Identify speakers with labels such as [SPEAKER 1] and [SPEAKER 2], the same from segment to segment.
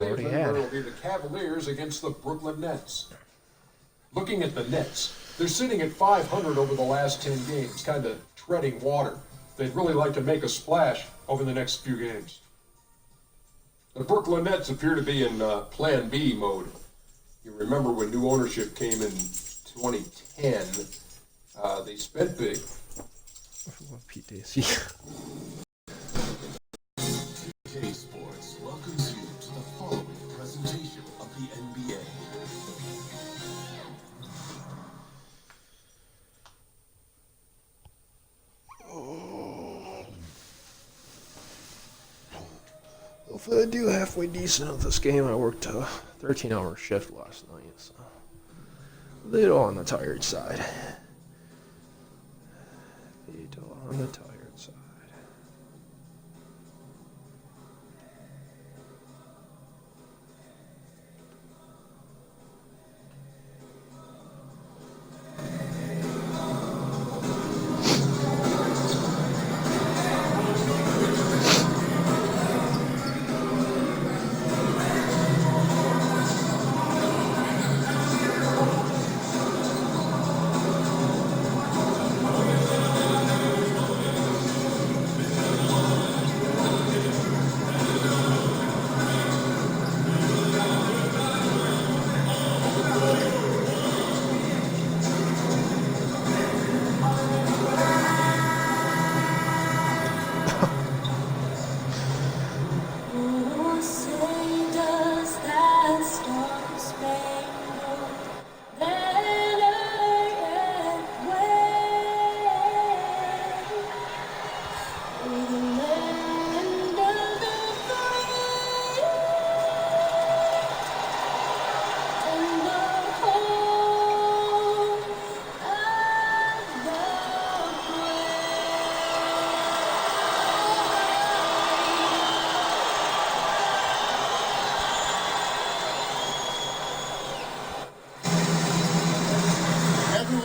[SPEAKER 1] Already had. Will be the Cavaliers against the Brooklyn Nets. Looking at the Nets, they're sitting at 500 over the last 10 games, kind of treading water. They'd really like to make a splash over the next few games. The Brooklyn Nets appear to be in Plan B mode. You remember when new ownership came in 2010, they spent big.
[SPEAKER 2] Pete Daisy.
[SPEAKER 3] K Sports welcomes you to the following presentation of the NBA.
[SPEAKER 2] Hopefully I do halfway decent with this game. I worked a 13-hour shift last night, so a little on the tired side. A little on the tired side.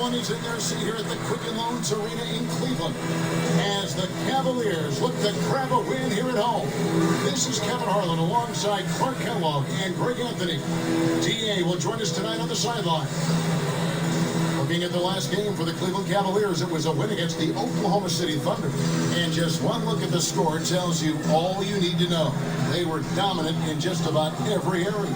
[SPEAKER 4] Is in their seat here at the Quicken Loans Arena in Cleveland as the Cavaliers look to grab a win here at home. This is Kevin Harlan alongside Clark Kellogg and Greg Anthony. DA will join us tonight on the sideline. Looking at the last game for the Cleveland Cavaliers, it was a win against the Oklahoma City Thunder. And just one look at the score tells you all you need to know. They were dominant in just about every area.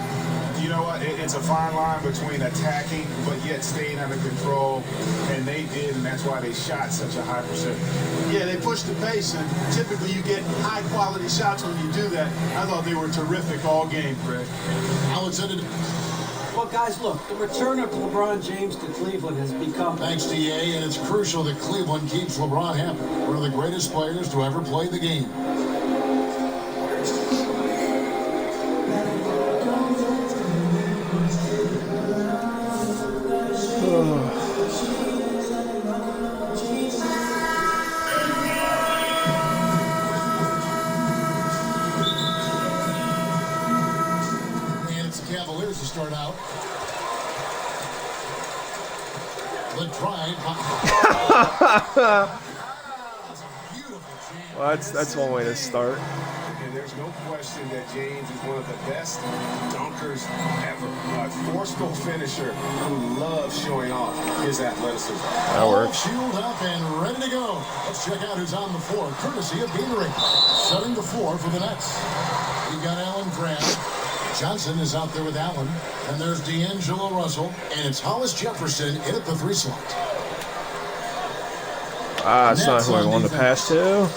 [SPEAKER 5] You know what? It's a fine line between attacking but yet staying under control, and they did, and that's why they shot such a high percentage.
[SPEAKER 6] Yeah, they pushed the pace, and typically you get high-quality shots when you do that. I thought they were terrific all game, Greg.
[SPEAKER 4] Alexander.
[SPEAKER 7] Well, guys, look, the return of LeBron James to Cleveland has become...
[SPEAKER 4] Thanks, DA, and it's crucial that Cleveland keeps LeBron happy. One of the greatest players to ever play the game. To start out. The drive.
[SPEAKER 2] Well, that's one way to start.
[SPEAKER 5] And there's no question that James is one of the best dunkers ever. A forceful finisher who loves showing off his athleticism.
[SPEAKER 2] That works.
[SPEAKER 4] Shield up and ready to go. Let's check out who's on the floor, courtesy of Beanery. Setting the floor for the Nets. We've got Alan Graham. Johnson is out there with Allen, and there's D'Angelo Russell, and it's Hollis Jefferson in at the 3 slot.
[SPEAKER 2] That's not who I wanted to pass to.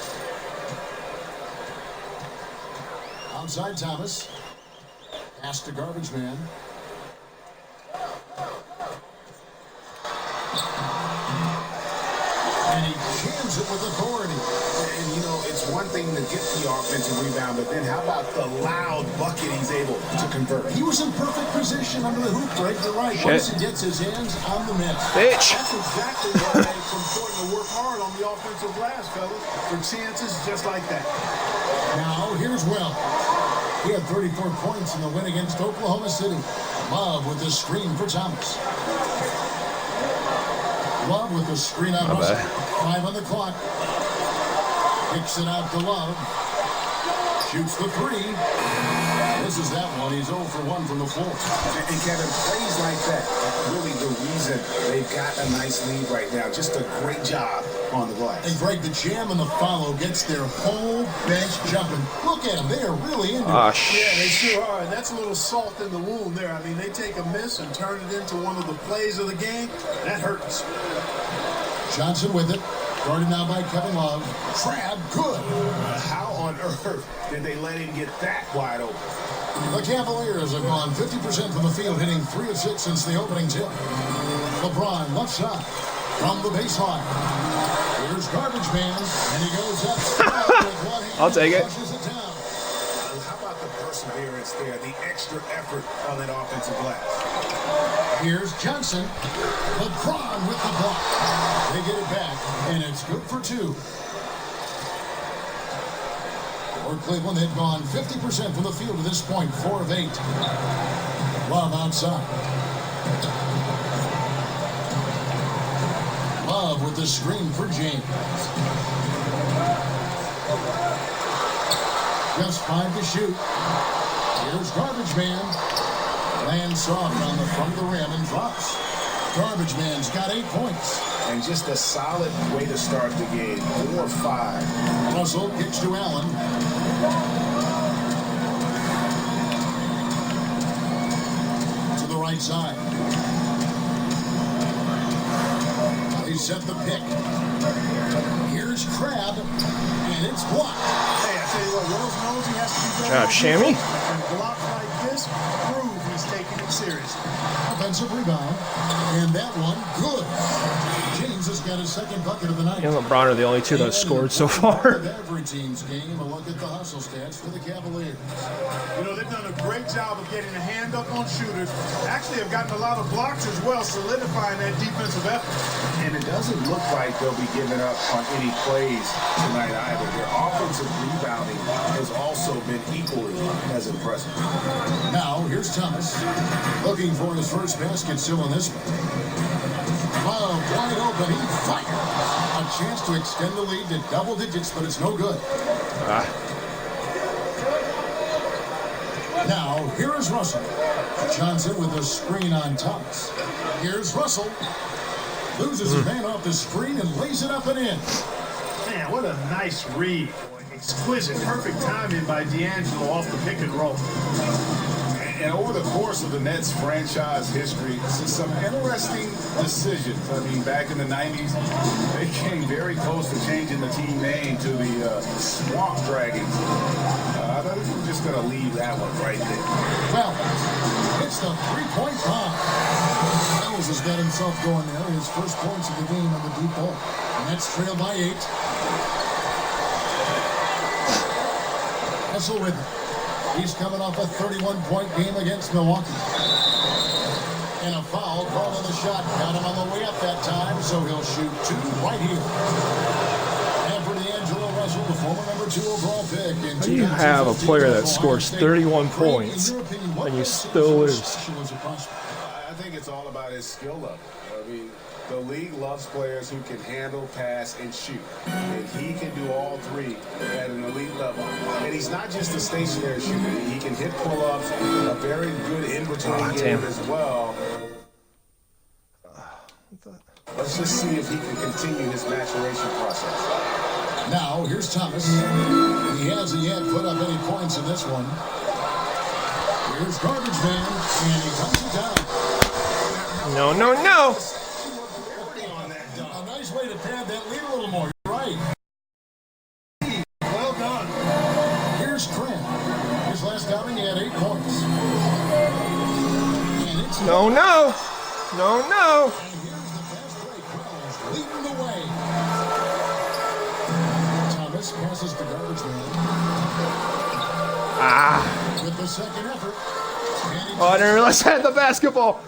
[SPEAKER 4] Outside Thomas. Pass to Garbage Man. And he jams it with authority.
[SPEAKER 5] And, you know, it's one thing to get the offensive rebound, but then how about the loud bucket he's able to convert?
[SPEAKER 4] He was in perfect position under the hoop break. You're right. Once he gets his hands on the mitt.
[SPEAKER 2] Bitch.
[SPEAKER 6] That's exactly why it's important to work hard on the offensive glass, fellas, for chances just like that.
[SPEAKER 4] Now, here's Will. He had 34 points in the win against Oklahoma City. Love with the screen for Thomas. Love with the screen on Russell. 5 on the clock. Kicks it out to Love. Shoots the 3. misses that one. He's 0 for 1 from the floor.
[SPEAKER 5] And Kevin, plays like that, really the reason they've got a nice lead right now. Just a great job on the glass.
[SPEAKER 4] And Greg, the jam and the follow gets their whole bench jumping. Look at them. They are really into it.
[SPEAKER 6] Yeah, they sure are. And that's a little salt in the wound there. I mean, they take a miss and turn it into one of the plays of the game. That hurts.
[SPEAKER 4] Johnson with it. Guarded now by Kevin Love. Crab, good.
[SPEAKER 5] How on earth did they let him get that wide open?
[SPEAKER 4] The Cavaliers have gone 50% from the field, hitting 3 of 6 since the opening tip. LeBron, left side, from the baseline. Here's Garbage Man, and he goes up strong with one hand.
[SPEAKER 2] I'll take it.
[SPEAKER 4] Pushes it down.
[SPEAKER 5] How about the perseverance there, the extra effort on that offensive glass?
[SPEAKER 4] Here's Johnson. LeBron with the block. They get it back, and it's good for 2. For Cleveland, they've gone 50% from the field to this point, 4 of 8. Love outside. Love with the screen for James. Just 5 to shoot. Here's Garbage Man. Lands soft on the front of the rim and drops. Garbage Man's got 8 points.
[SPEAKER 5] And just a solid way to start the game. 4 or 5.
[SPEAKER 4] Russell kicks to Allen. To the right side. They set the pick. Here's Crab, and it's blocked.
[SPEAKER 6] Hey, I tell you what, Rose knows he has to be
[SPEAKER 2] Job, Shammy.
[SPEAKER 6] And blocks like this prove he's taking it seriously.
[SPEAKER 4] Offensive rebound, and that one good. James has got his second bucket of the night.
[SPEAKER 2] He and LeBron are the only two that have scored so far.
[SPEAKER 4] Every team's game. A look at the hustle stats for the Cavaliers.
[SPEAKER 6] You know, they've done a great job of getting a hand up on shooters. Actually, have gotten a lot of blocks as well, solidifying that defensive effort.
[SPEAKER 5] And it doesn't look like they'll be giving up on any plays tonight either. Their offensive rebounding has also been equally as impressive.
[SPEAKER 4] Now, here's Thomas. Looking for his first basket still in this one. Love wide open. He fired. A chance to extend the lead to double digits, but it's no good. Now, here is Russell. Johnson with the screen on Thomas. Here's Russell. Loses his man off the screen and lays it up and in.
[SPEAKER 6] Man, what a nice read. Exquisite, perfect timing by D'Angelo off the pick and roll.
[SPEAKER 5] And over the course of the Nets franchise history, some interesting decisions. I mean, back in the 90s, they came very close to changing the team name to the Swamp Dragons. I thought we were just going to leave that one right there.
[SPEAKER 4] Well, it's the three-point bomb. Wells has got himself going there. His first points of the game on the deep ball. And that's trailed by 8. Russell with it. He's coming off a 31-point game against Milwaukee. And a foul called on the shot. Got him on the way up that time, so he'll shoot 2 right here. And for D'Angelo Russell, the former number 2 overall pick.
[SPEAKER 2] How do you have a player that scores 31 points and you still lose?
[SPEAKER 5] I think it's all about his skill level. I mean, the league loves players who can handle, pass, and shoot. And he can do all 3 at an elite level. And he's not just a stationary shooter. He can hit pull-ups, a very good in-between game as well. Let's just see if he can continue his maturation process.
[SPEAKER 4] Now, here's Thomas. He hasn't yet put up any points in this one. Here's Garbage Man, and he comes it down.
[SPEAKER 2] No, no, no.
[SPEAKER 4] A nice way to pad that lead a little more. You're right.
[SPEAKER 6] Well done.
[SPEAKER 4] Here's Trent. His last outing, he had 8 points. And it's
[SPEAKER 2] No, no. No, no.
[SPEAKER 4] And here's the fast break. Wells leading the way. Thomas passes to Garbage Man. With the second effort.
[SPEAKER 2] Oh, I didn't realize I had the basketball.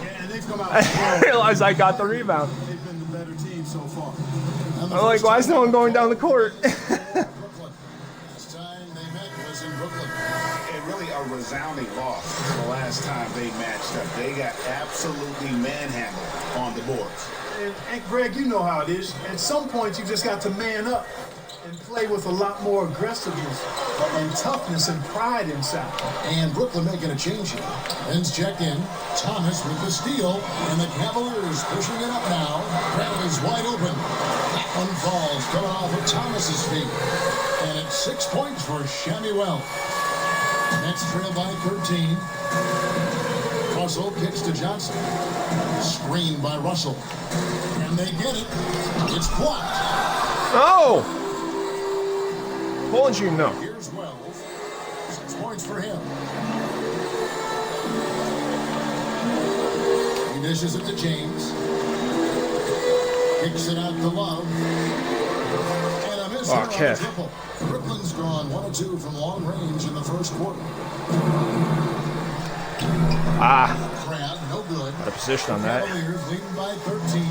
[SPEAKER 6] Yeah, and they've come out.
[SPEAKER 2] I didn't realize I got the rebound.
[SPEAKER 6] They've been the better team so far.
[SPEAKER 2] I'm like, why is no one going down the court?
[SPEAKER 4] Last time they met was in Brooklyn.
[SPEAKER 5] And really a resounding loss the last time they matched up. They got absolutely manhandled on the boards.
[SPEAKER 6] And Greg, you know how it is. At some point, you just got to man up. and play with a lot more aggressiveness and toughness and pride inside.
[SPEAKER 4] And Brooklyn making a change here. Ben's checked in. Thomas with the steal. And the Cavaliers pushing it up now. Crowd is wide open. That one falls, coming off of Thomas's feet. And it's 6 points for Shammy Wells. Nets trail by 13. Russell kicks to Johnson. Screened by Russell. And they get it. It's blocked.
[SPEAKER 2] Oh! Told you no.
[SPEAKER 4] Here's Wells. 6 points for him. He dishes it to James. Kicks it out to Love. And a miss here on the triple. Brooklyn's gone 1 of 2 from long range in the first quarter. Crab, no good.
[SPEAKER 2] Out of position on that.
[SPEAKER 4] Cavaliers leading by 13.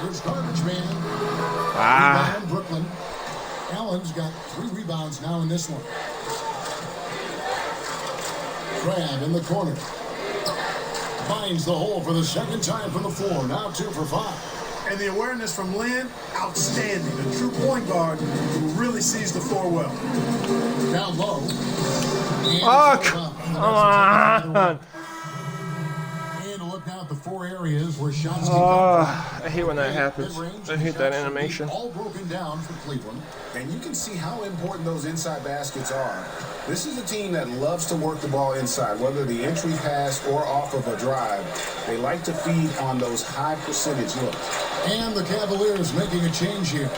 [SPEAKER 4] Here's Garbage Man. Rebound, Brooklyn. Allen's got 3 rebounds now in this one. Crab in the corner. Finds the hole for the second time from the floor. Now 2 for 5.
[SPEAKER 6] And the awareness from Lynn, outstanding. A true point guard who really sees the floor well.
[SPEAKER 4] Down low.
[SPEAKER 2] Come on.
[SPEAKER 4] And look out the 4 areas where shots can
[SPEAKER 2] I hate when that happens. I hate that animation.
[SPEAKER 4] All broken down for Cleveland.
[SPEAKER 5] And you can see how important those inside baskets are. This is a team that loves to work the ball inside, whether the entry pass or off of a drive. They like to feed on those high percentage looks.
[SPEAKER 4] And the Cavaliers making a change here.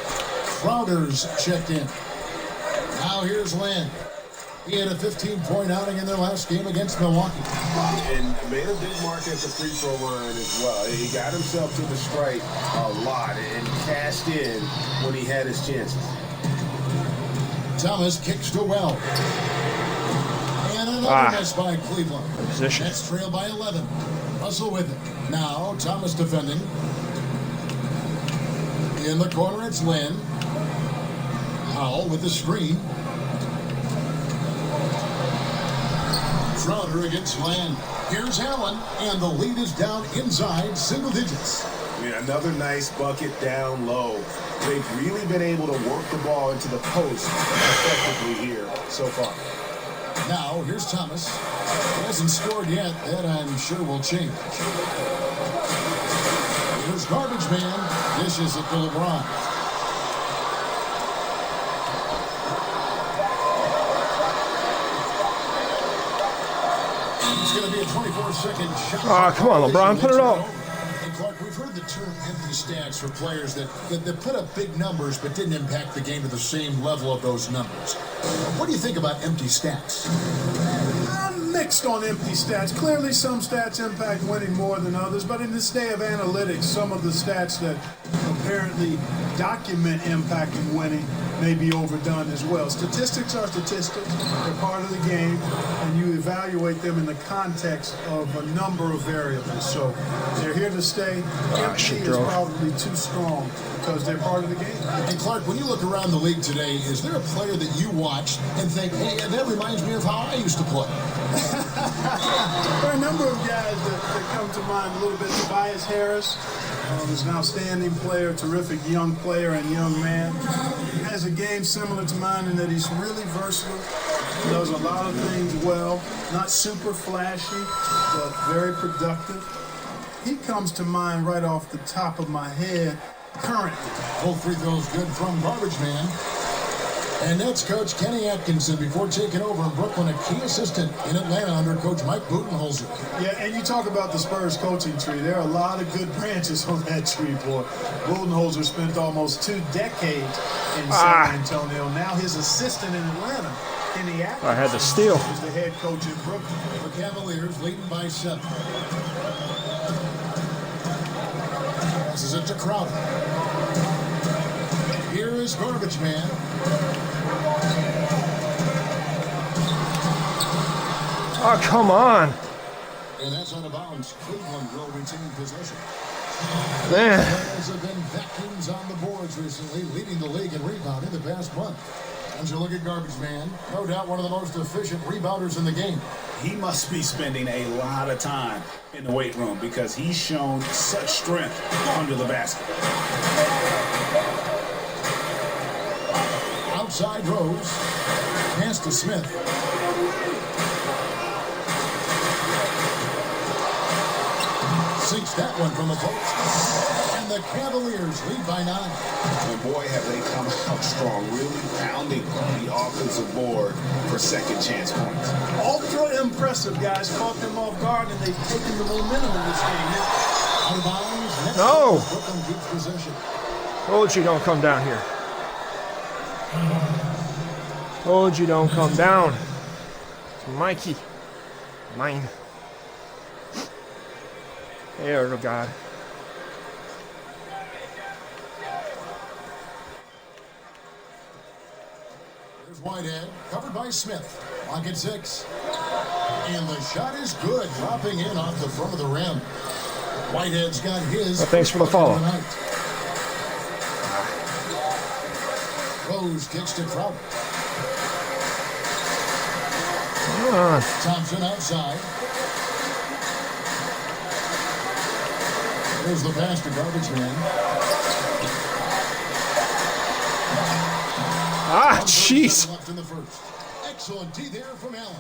[SPEAKER 4] Crowder's checked in. Now here's Lynn. He had a 15-point outing in their last game against Milwaukee.
[SPEAKER 5] And made a big mark at the free throw line as well. He got himself to the stripe a lot and cashed in when he had his chances.
[SPEAKER 4] Thomas kicks to Well. And another miss by Cleveland.
[SPEAKER 2] Position.
[SPEAKER 4] Nets trail by 11. Russell with it. Now Thomas defending. In the corner, it's Lynn. Howell with the screen. Crowder against Land. Here's Allen, and the lead is down inside single digits.
[SPEAKER 5] Another nice bucket down low. They've really been able to work the ball into the post effectively here so far.
[SPEAKER 4] Now, here's Thomas. He hasn't scored yet. That, I'm sure, will change. Here's Garbage Man. Dishes it to LeBron. It's going to be a 24-second shot.
[SPEAKER 2] Come on, LeBron, put it up.
[SPEAKER 4] And Clark, we've heard the term empty stats for players that put up big numbers but didn't impact the game to the same level of those numbers. What do you think about empty stats?
[SPEAKER 6] I'm mixed on empty stats. Clearly, some stats impact winning more than others, but in this day of analytics, some of the stats that apparently document impact in winning may be overdone as well. Statistics are statistics. They're part of the game, and you evaluate them in the context of a number of variables. So they're here to stay. Empty is probably too strong because they're part of the game.
[SPEAKER 4] And Clark, when you look around the league today, is there a player that you watch and think, hey, that reminds me of how I used to play?
[SPEAKER 6] There are a number of guys that come to mind a little bit. Tobias Harris is an outstanding player, terrific young player and young man. He has a game similar to mine in that he's really versatile, does a lot of things well, not super flashy, but very productive. He comes to mind right off the top of my head currently.
[SPEAKER 4] Both free throws good from Garbage Man. And that's Coach Kenny Atkinson before taking over in Brooklyn, a key assistant in Atlanta under Coach Mike Budenholzer.
[SPEAKER 6] Yeah, and you talk about the Spurs coaching tree. There are a lot of good branches on that tree, boy. Budenholzer spent almost 2 decades in San Antonio. Now his assistant in Atlanta, Kenny Atkinson,
[SPEAKER 2] I had to steal.
[SPEAKER 6] is the head coach in Brooklyn.
[SPEAKER 4] The Cavaliers leading by 7. Passes it to Crowder. Here is Garbage Man.
[SPEAKER 2] Oh, come on.
[SPEAKER 4] And that's out of bounds. Cleveland will retain possession.
[SPEAKER 2] Man.
[SPEAKER 4] Players have been vacuums on the boards recently, leading the league in rebounding the past month. And you look at Garbage Man, no doubt one of the most efficient rebounders in the game.
[SPEAKER 8] He must be spending a lot of time in the weight room because he's shown such strength under the basket.
[SPEAKER 4] Outside Rose. Pass to Smith. Sinks that one from the post. And the Cavaliers lead by 9.
[SPEAKER 5] And boy, have they come out strong, really pounding the offensive board for second chance points.
[SPEAKER 6] Ultra impressive, guys. Caught them off guard, and they've taken the momentum in this game.
[SPEAKER 4] Out of bounds. Next
[SPEAKER 2] No.
[SPEAKER 4] Brooklyn keeps possession.
[SPEAKER 2] Told you don't come down here. Told you don't come down. It's Mikey. Mine. There, God.
[SPEAKER 4] There's Whitehead, covered by Smith. Lock at 6. And the shot is good, dropping in off the front of the rim. Whitehead's got his.
[SPEAKER 2] Well, thanks for the follow.
[SPEAKER 4] Rose kicks to Trout.
[SPEAKER 2] Come on.
[SPEAKER 4] Thompson outside. There's the pass to Garbage Man.
[SPEAKER 2] Ah, jeez.
[SPEAKER 4] Left in the first. Excellent D there from Allen.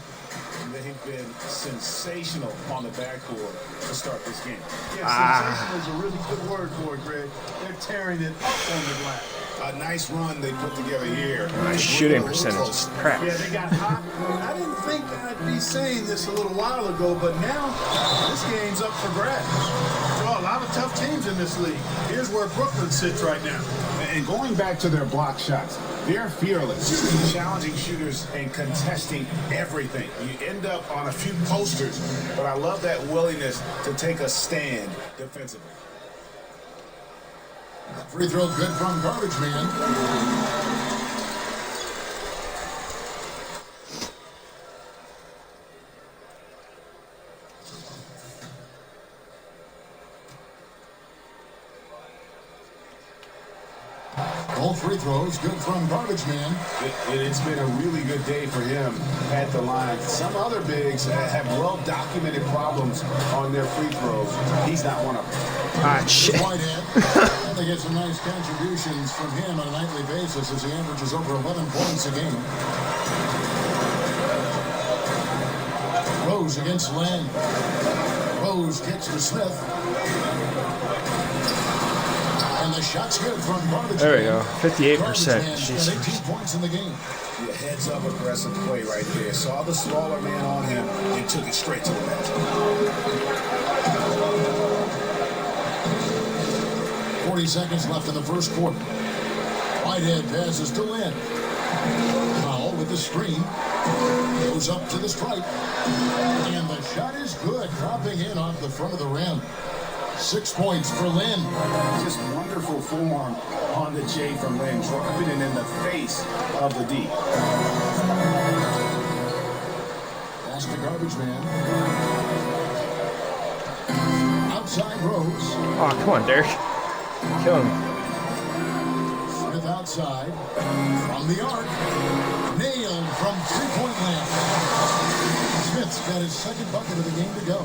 [SPEAKER 5] And they've been sensational on the backboard to start this game.
[SPEAKER 6] Yeah, sensational is a really good word for it, Greg. They're tearing it up on the glass.
[SPEAKER 5] A nice run they put together here.
[SPEAKER 2] My shooting percentage is crap.
[SPEAKER 6] Yeah, they got hot. I didn't think I'd be saying this a little while ago, but now this game's up for grabs. There are a lot of tough teams in this league. Here's where Brooklyn sits right now.
[SPEAKER 5] And going back to their block shots, they're fearless, challenging shooters and contesting everything. You end up on a few posters, but I love that willingness to take a stand defensively.
[SPEAKER 4] Free throw good from Garbage Man. All free throws good from Garbage Man.
[SPEAKER 5] It's been a really good day for him at the line. Some other bigs have well-documented problems on their free throws. He's not one of them.
[SPEAKER 2] Ah, shit.
[SPEAKER 4] Whitehead. And they get some nice contributions from him on a nightly basis as he averages over 11 points a game. Rose against Len. Rose kicks to Smith. And the shot's good from Garbage.
[SPEAKER 2] There we go. 58%.
[SPEAKER 4] Jeez. 18 points in the game.
[SPEAKER 5] Yeah, heads up aggressive play right there. Saw the smaller man on him and took it straight to the basket.
[SPEAKER 4] 40 seconds left in the first quarter. Whitehead passes to Lynn. Foul with the screen. Goes up to the stripe. And the shot is good, dropping in off the front of the rim. 6 points for Lynn.
[SPEAKER 5] Just wonderful form on the J from Lynn, dropping it in the face of the D.
[SPEAKER 4] Pass to Garbage Man. Outside Rose.
[SPEAKER 2] Oh, come on, Derek. Kill him.
[SPEAKER 4] Smith outside. From the arc. Nailed from three-point land. Smith's got his second bucket of the game to go.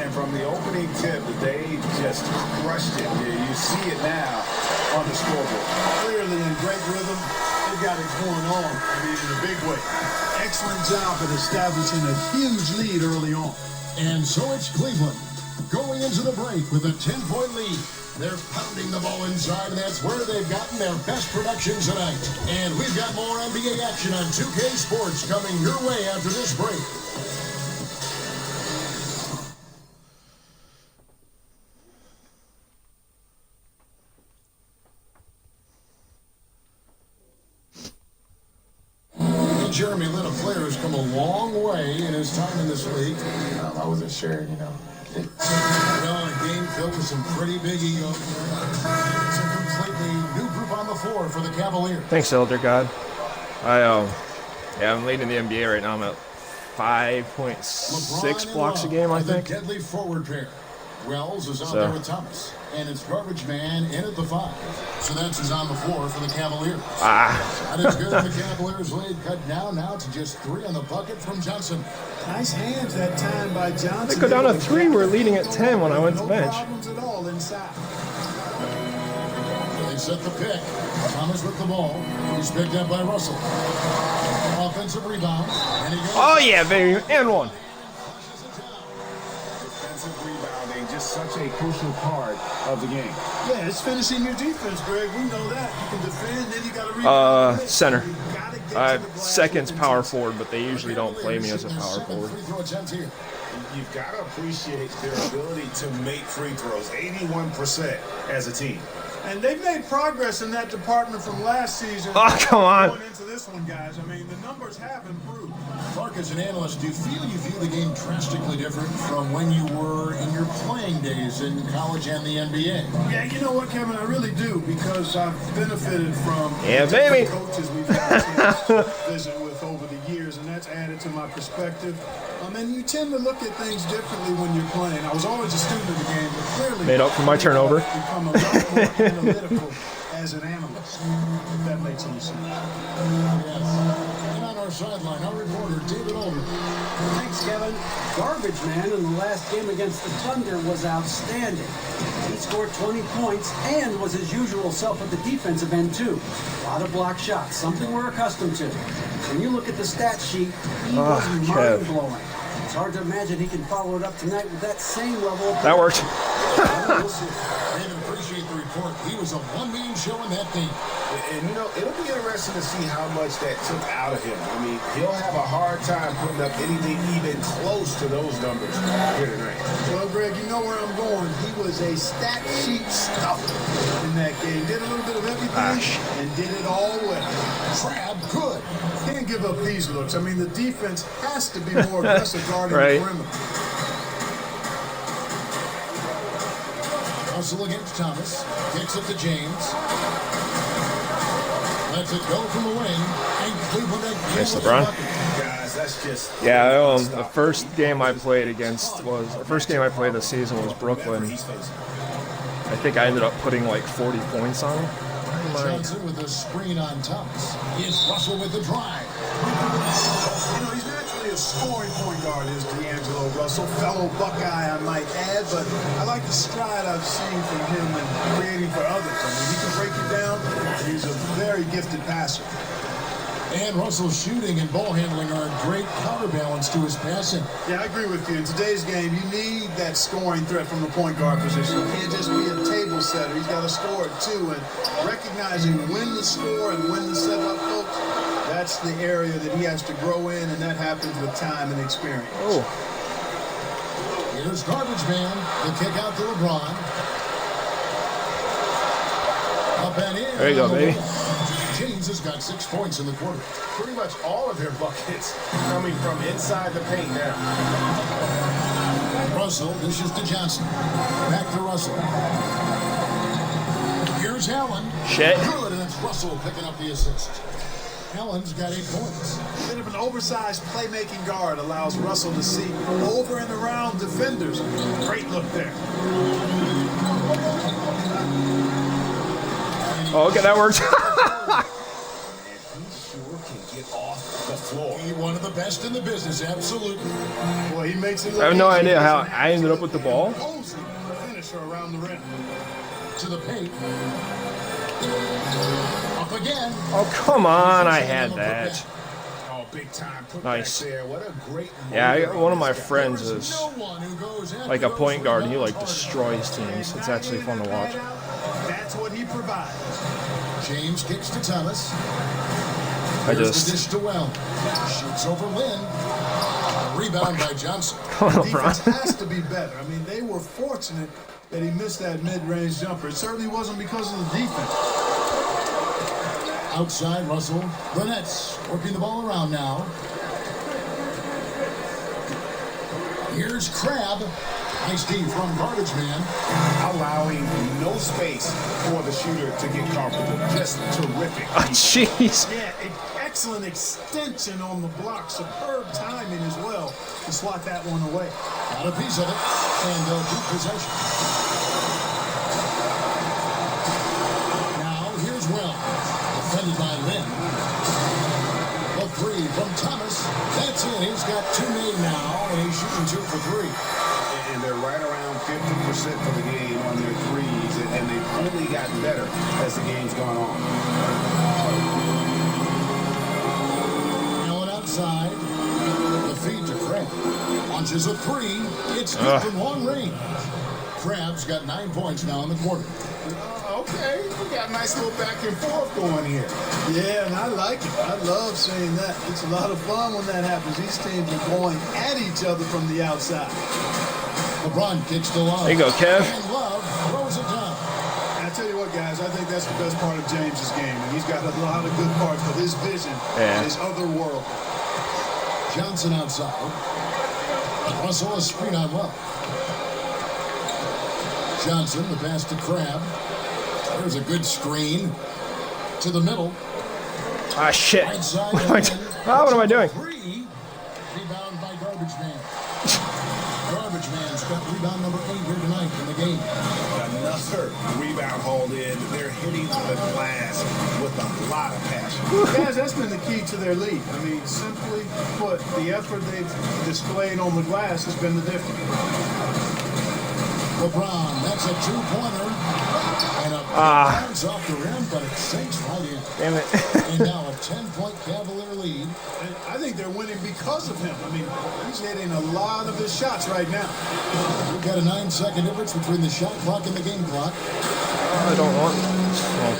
[SPEAKER 5] And from the opening tip, they just crushed it. You see it now on the scoreboard.
[SPEAKER 6] Clearly in great rhythm. They got it going on. I mean, in a big way. Excellent job at establishing a huge lead early on.
[SPEAKER 4] And so it's Cleveland going into the break with a 10-point lead. They're pounding the ball inside, and that's where they've gotten their best production tonight. And we've got more NBA action on 2K Sports coming your way after this break. Jeremy Lin, a player, has come a long way in his time in this league.
[SPEAKER 9] I wasn't sure, you know.
[SPEAKER 4] Well, a game filled with some pretty big egos. It's a completely new group on the floor for the Cavaliers.
[SPEAKER 2] Thanks, Elder God. I'm leading the NBA right now. I'm at 5.6 blocks a game, I think.
[SPEAKER 4] The deadly forward pair. Wells is out there with Thomas. And it's Garbage Man in at the 5. So that's who's on the floor for the Cavaliers. That is good. The Cavaliers lead cut now to just 3 on the bucket from Johnson.
[SPEAKER 6] Nice hands that time by Johnson.
[SPEAKER 2] They go down to 3. We're leading at 10 when I went to bench.
[SPEAKER 6] No problems at all inside.
[SPEAKER 4] They set the pick. Thomas with the ball. He's picked up by Russell. Offensive rebound. And he goes.
[SPEAKER 2] Oh, yeah, baby. And one.
[SPEAKER 5] Defensive rebounding, just such a crucial part of the game.
[SPEAKER 6] Yeah, it's finishing your defense, Greg. We know that. You can defend, then you got to rebound.
[SPEAKER 2] Center.
[SPEAKER 6] You gotta get to the glass
[SPEAKER 2] Second's
[SPEAKER 6] with
[SPEAKER 2] power
[SPEAKER 6] intensity.
[SPEAKER 2] forward, but they usually don't play me as a power forward.
[SPEAKER 5] You've got to appreciate their ability to make free throws, 81% as a team.
[SPEAKER 6] And they've made progress in that department from last season.
[SPEAKER 2] Oh, come on.
[SPEAKER 6] Going into this one, guys. I mean, the numbers have improved.
[SPEAKER 4] Clark, as an analyst, do you feel you view the game drastically different from when you were in your playing days in college and the NBA?
[SPEAKER 6] Yeah, you know what, Kevin? I really do, because I've benefited from
[SPEAKER 2] baby.
[SPEAKER 6] coaches we've had a chance to visit with over the years, and that's added to my perspective. And you tend to look at things differently when you're playing. I was always a student of the game, but clearly
[SPEAKER 2] Made up for my turnover.
[SPEAKER 6] I've become a lot more analytical as an analyst, if that makes any sense.
[SPEAKER 4] Yes. And on our sideline, our reporter, David Older.
[SPEAKER 7] Thanks, Kevin. Garbage man in the last game against the Thunder was outstanding. He scored 20 points and was his usual self at the defensive end, too. A lot of block shots, something we're accustomed to. When you look at the stat sheet, he was mind-blowing. It's hard to imagine he can follow it up tonight with that same level of...
[SPEAKER 2] That worked.
[SPEAKER 4] David, appreciate the report. He was a one-man show in that game.
[SPEAKER 5] And, you know, it'll be interesting to see how much that took out of him. I mean, he'll have a hard time putting up anything even close to those numbers here tonight.
[SPEAKER 6] Well, Greg, you know where I'm going. He was a stat sheet stuffer in that game. Did a little bit of everything and did it all well.
[SPEAKER 4] Crab good.
[SPEAKER 6] Can't give up these looks. I mean, the defense has to be more aggressive guarding
[SPEAKER 2] Right.
[SPEAKER 6] the perimeter.
[SPEAKER 4] Russell against Thomas. Kicks it to James. Lets it go from the wing. And Cleveland again.
[SPEAKER 2] Thanks, LeBron.
[SPEAKER 5] Guys, that's just...
[SPEAKER 2] Yeah, the first game I played this season was Brooklyn. I think I ended up putting like 40 points on him.
[SPEAKER 4] Johnson with a screen on Thomas. It's Russell with the drive.
[SPEAKER 6] You know, he's naturally a scoring point guard, is D'Angelo Russell. Fellow Buckeye, I might add, but I like the stride I've seen from him in creating for others. I mean, he can break you down. He's a very gifted passer.
[SPEAKER 4] And Russell's shooting and ball handling are a great counterbalance to his passing.
[SPEAKER 6] Yeah, I agree with you. In today's game, you need that scoring threat from the point guard position. He can't just be a table setter. He's got to score it too. And recognizing when to score and when to set up folks, that's the area that he has to grow in, and that happens with time and experience.
[SPEAKER 2] Oh.
[SPEAKER 4] Here's Garbage Man. The kick out to LeBron. Up and in.
[SPEAKER 2] There you go, baby.
[SPEAKER 4] James has got 6 points in the quarter.
[SPEAKER 5] Pretty much all of their buckets coming from inside the paint now.
[SPEAKER 4] Russell dishes to Johnson. Back to Russell. Here's Allen.
[SPEAKER 2] Shit.
[SPEAKER 4] Good, and it's Russell picking up the assist. Allen's got 8 points.
[SPEAKER 6] A bit of an oversized playmaking guard allows Russell to see over and around defenders. Great look there.
[SPEAKER 2] Oh, okay, that worked.
[SPEAKER 5] The floor.
[SPEAKER 4] He one of the best in the business, absolutely.
[SPEAKER 6] Boy, he makes it look
[SPEAKER 2] I have no
[SPEAKER 6] easy.
[SPEAKER 2] idea how
[SPEAKER 6] He's an
[SPEAKER 2] I ended up with the ball.
[SPEAKER 6] imposing finisher around the rim.
[SPEAKER 4] To the paint. Up again.
[SPEAKER 2] Oh, come on, I had that.
[SPEAKER 5] Oh, big time put
[SPEAKER 2] Nice.
[SPEAKER 5] back there. What a great
[SPEAKER 2] Yeah, one of my
[SPEAKER 5] friends.
[SPEAKER 2] friends
[SPEAKER 4] There
[SPEAKER 2] is
[SPEAKER 4] no one who goes after
[SPEAKER 2] like a
[SPEAKER 4] those
[SPEAKER 2] point guard, and he like
[SPEAKER 4] rebounds.
[SPEAKER 2] destroys teams. It's actually fun to watch.
[SPEAKER 6] That's what he provides.
[SPEAKER 4] James kicks to Thomas.
[SPEAKER 2] I
[SPEAKER 4] Here's the
[SPEAKER 2] just
[SPEAKER 4] dish to Well. Shoots over Lynn. Rebound by Johnson.
[SPEAKER 6] Defense has to be better. I mean, they were fortunate that he missed that mid-range jumper. It certainly wasn't because of the defense.
[SPEAKER 4] Outside, Russell. The Nets working the ball around now. Here's Crab. Nice D from Garbage Man.
[SPEAKER 5] Allowing no space for the shooter to get comfortable. Just terrific.
[SPEAKER 2] oh, jeez.
[SPEAKER 6] Yeah, excellent extension on the block. Superb timing as well to swat that one away.
[SPEAKER 4] Got a piece of it. And they'll keep possession. Now, here's Well. Defended by Lynn. A three from Thomas. That's it. He's got 2 made now, and he's shooting 2 for 3.
[SPEAKER 5] and they're right around 50% for the game on their threes, and they've only gotten better as the game's gone on.
[SPEAKER 4] Allen outside. The feed to Crab. Launches a three. It's good from long range. Crab's got 9 points now in the quarter.
[SPEAKER 5] Okay, we got a nice little back and forth going here.
[SPEAKER 6] Yeah, and I like it. I love seeing that. It's a lot of fun when that happens. These teams are going at each other from the outside.
[SPEAKER 4] LeBron kicks to Love.
[SPEAKER 2] There you go, Kev.
[SPEAKER 4] And Love throws it down.
[SPEAKER 6] And I tell you what, guys, I think that's the best part of James's game. And he's got a lot of good parts, but his vision, his other world.
[SPEAKER 4] Johnson outside. Russell a screen on Love. Johnson, the pass to Crab. There's a good screen to the middle.
[SPEAKER 2] Ah, shit.
[SPEAKER 4] Right side
[SPEAKER 2] What am I doing?
[SPEAKER 4] Rebound by Garbage Man. Garbage Man's got rebound number 8 here tonight in the game.
[SPEAKER 5] Another rebound hauled in. They're hitting the glass with a lot of passion.
[SPEAKER 6] Guys, that's been the key to their lead. I mean, simply put, the effort they've displayed on the glass has been the difference.
[SPEAKER 4] LeBron, that's a two-pointer. And a bounce off the rim, but it sinks right in.
[SPEAKER 2] Damn it.
[SPEAKER 4] And now a 10-point Cavalier lead.
[SPEAKER 6] And I think they're winning because of him. I mean, he's hitting a lot of his shots right now.
[SPEAKER 4] We've got a 9-second difference between the shot clock and the game clock.
[SPEAKER 2] I don't want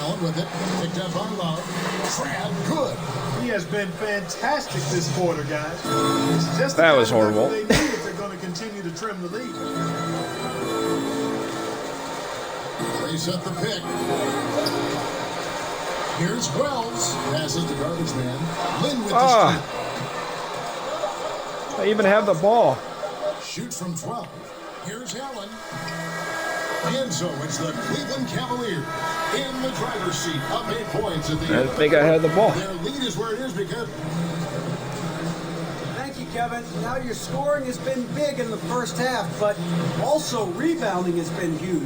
[SPEAKER 4] Allen with it. Picked up on Love. Crab, good.
[SPEAKER 6] He has been fantastic this quarter, guys. It's just
[SPEAKER 2] That was horrible.
[SPEAKER 6] They need if they're going to continue to trim the lead.
[SPEAKER 4] Race up the pick. Here's Wells. Passes the Garbage Man. Lynn with the
[SPEAKER 2] I even have the ball.
[SPEAKER 4] shoots from 12. Here's Allen. And so it's the Cleveland Cavaliers in the driver's seat. Up 8 points at the
[SPEAKER 2] I
[SPEAKER 4] end.
[SPEAKER 2] think I had the ball.
[SPEAKER 4] Their lead is where it is because
[SPEAKER 7] Thank you, Kevin. Now your scoring has been big in the first half, but also rebounding has been huge.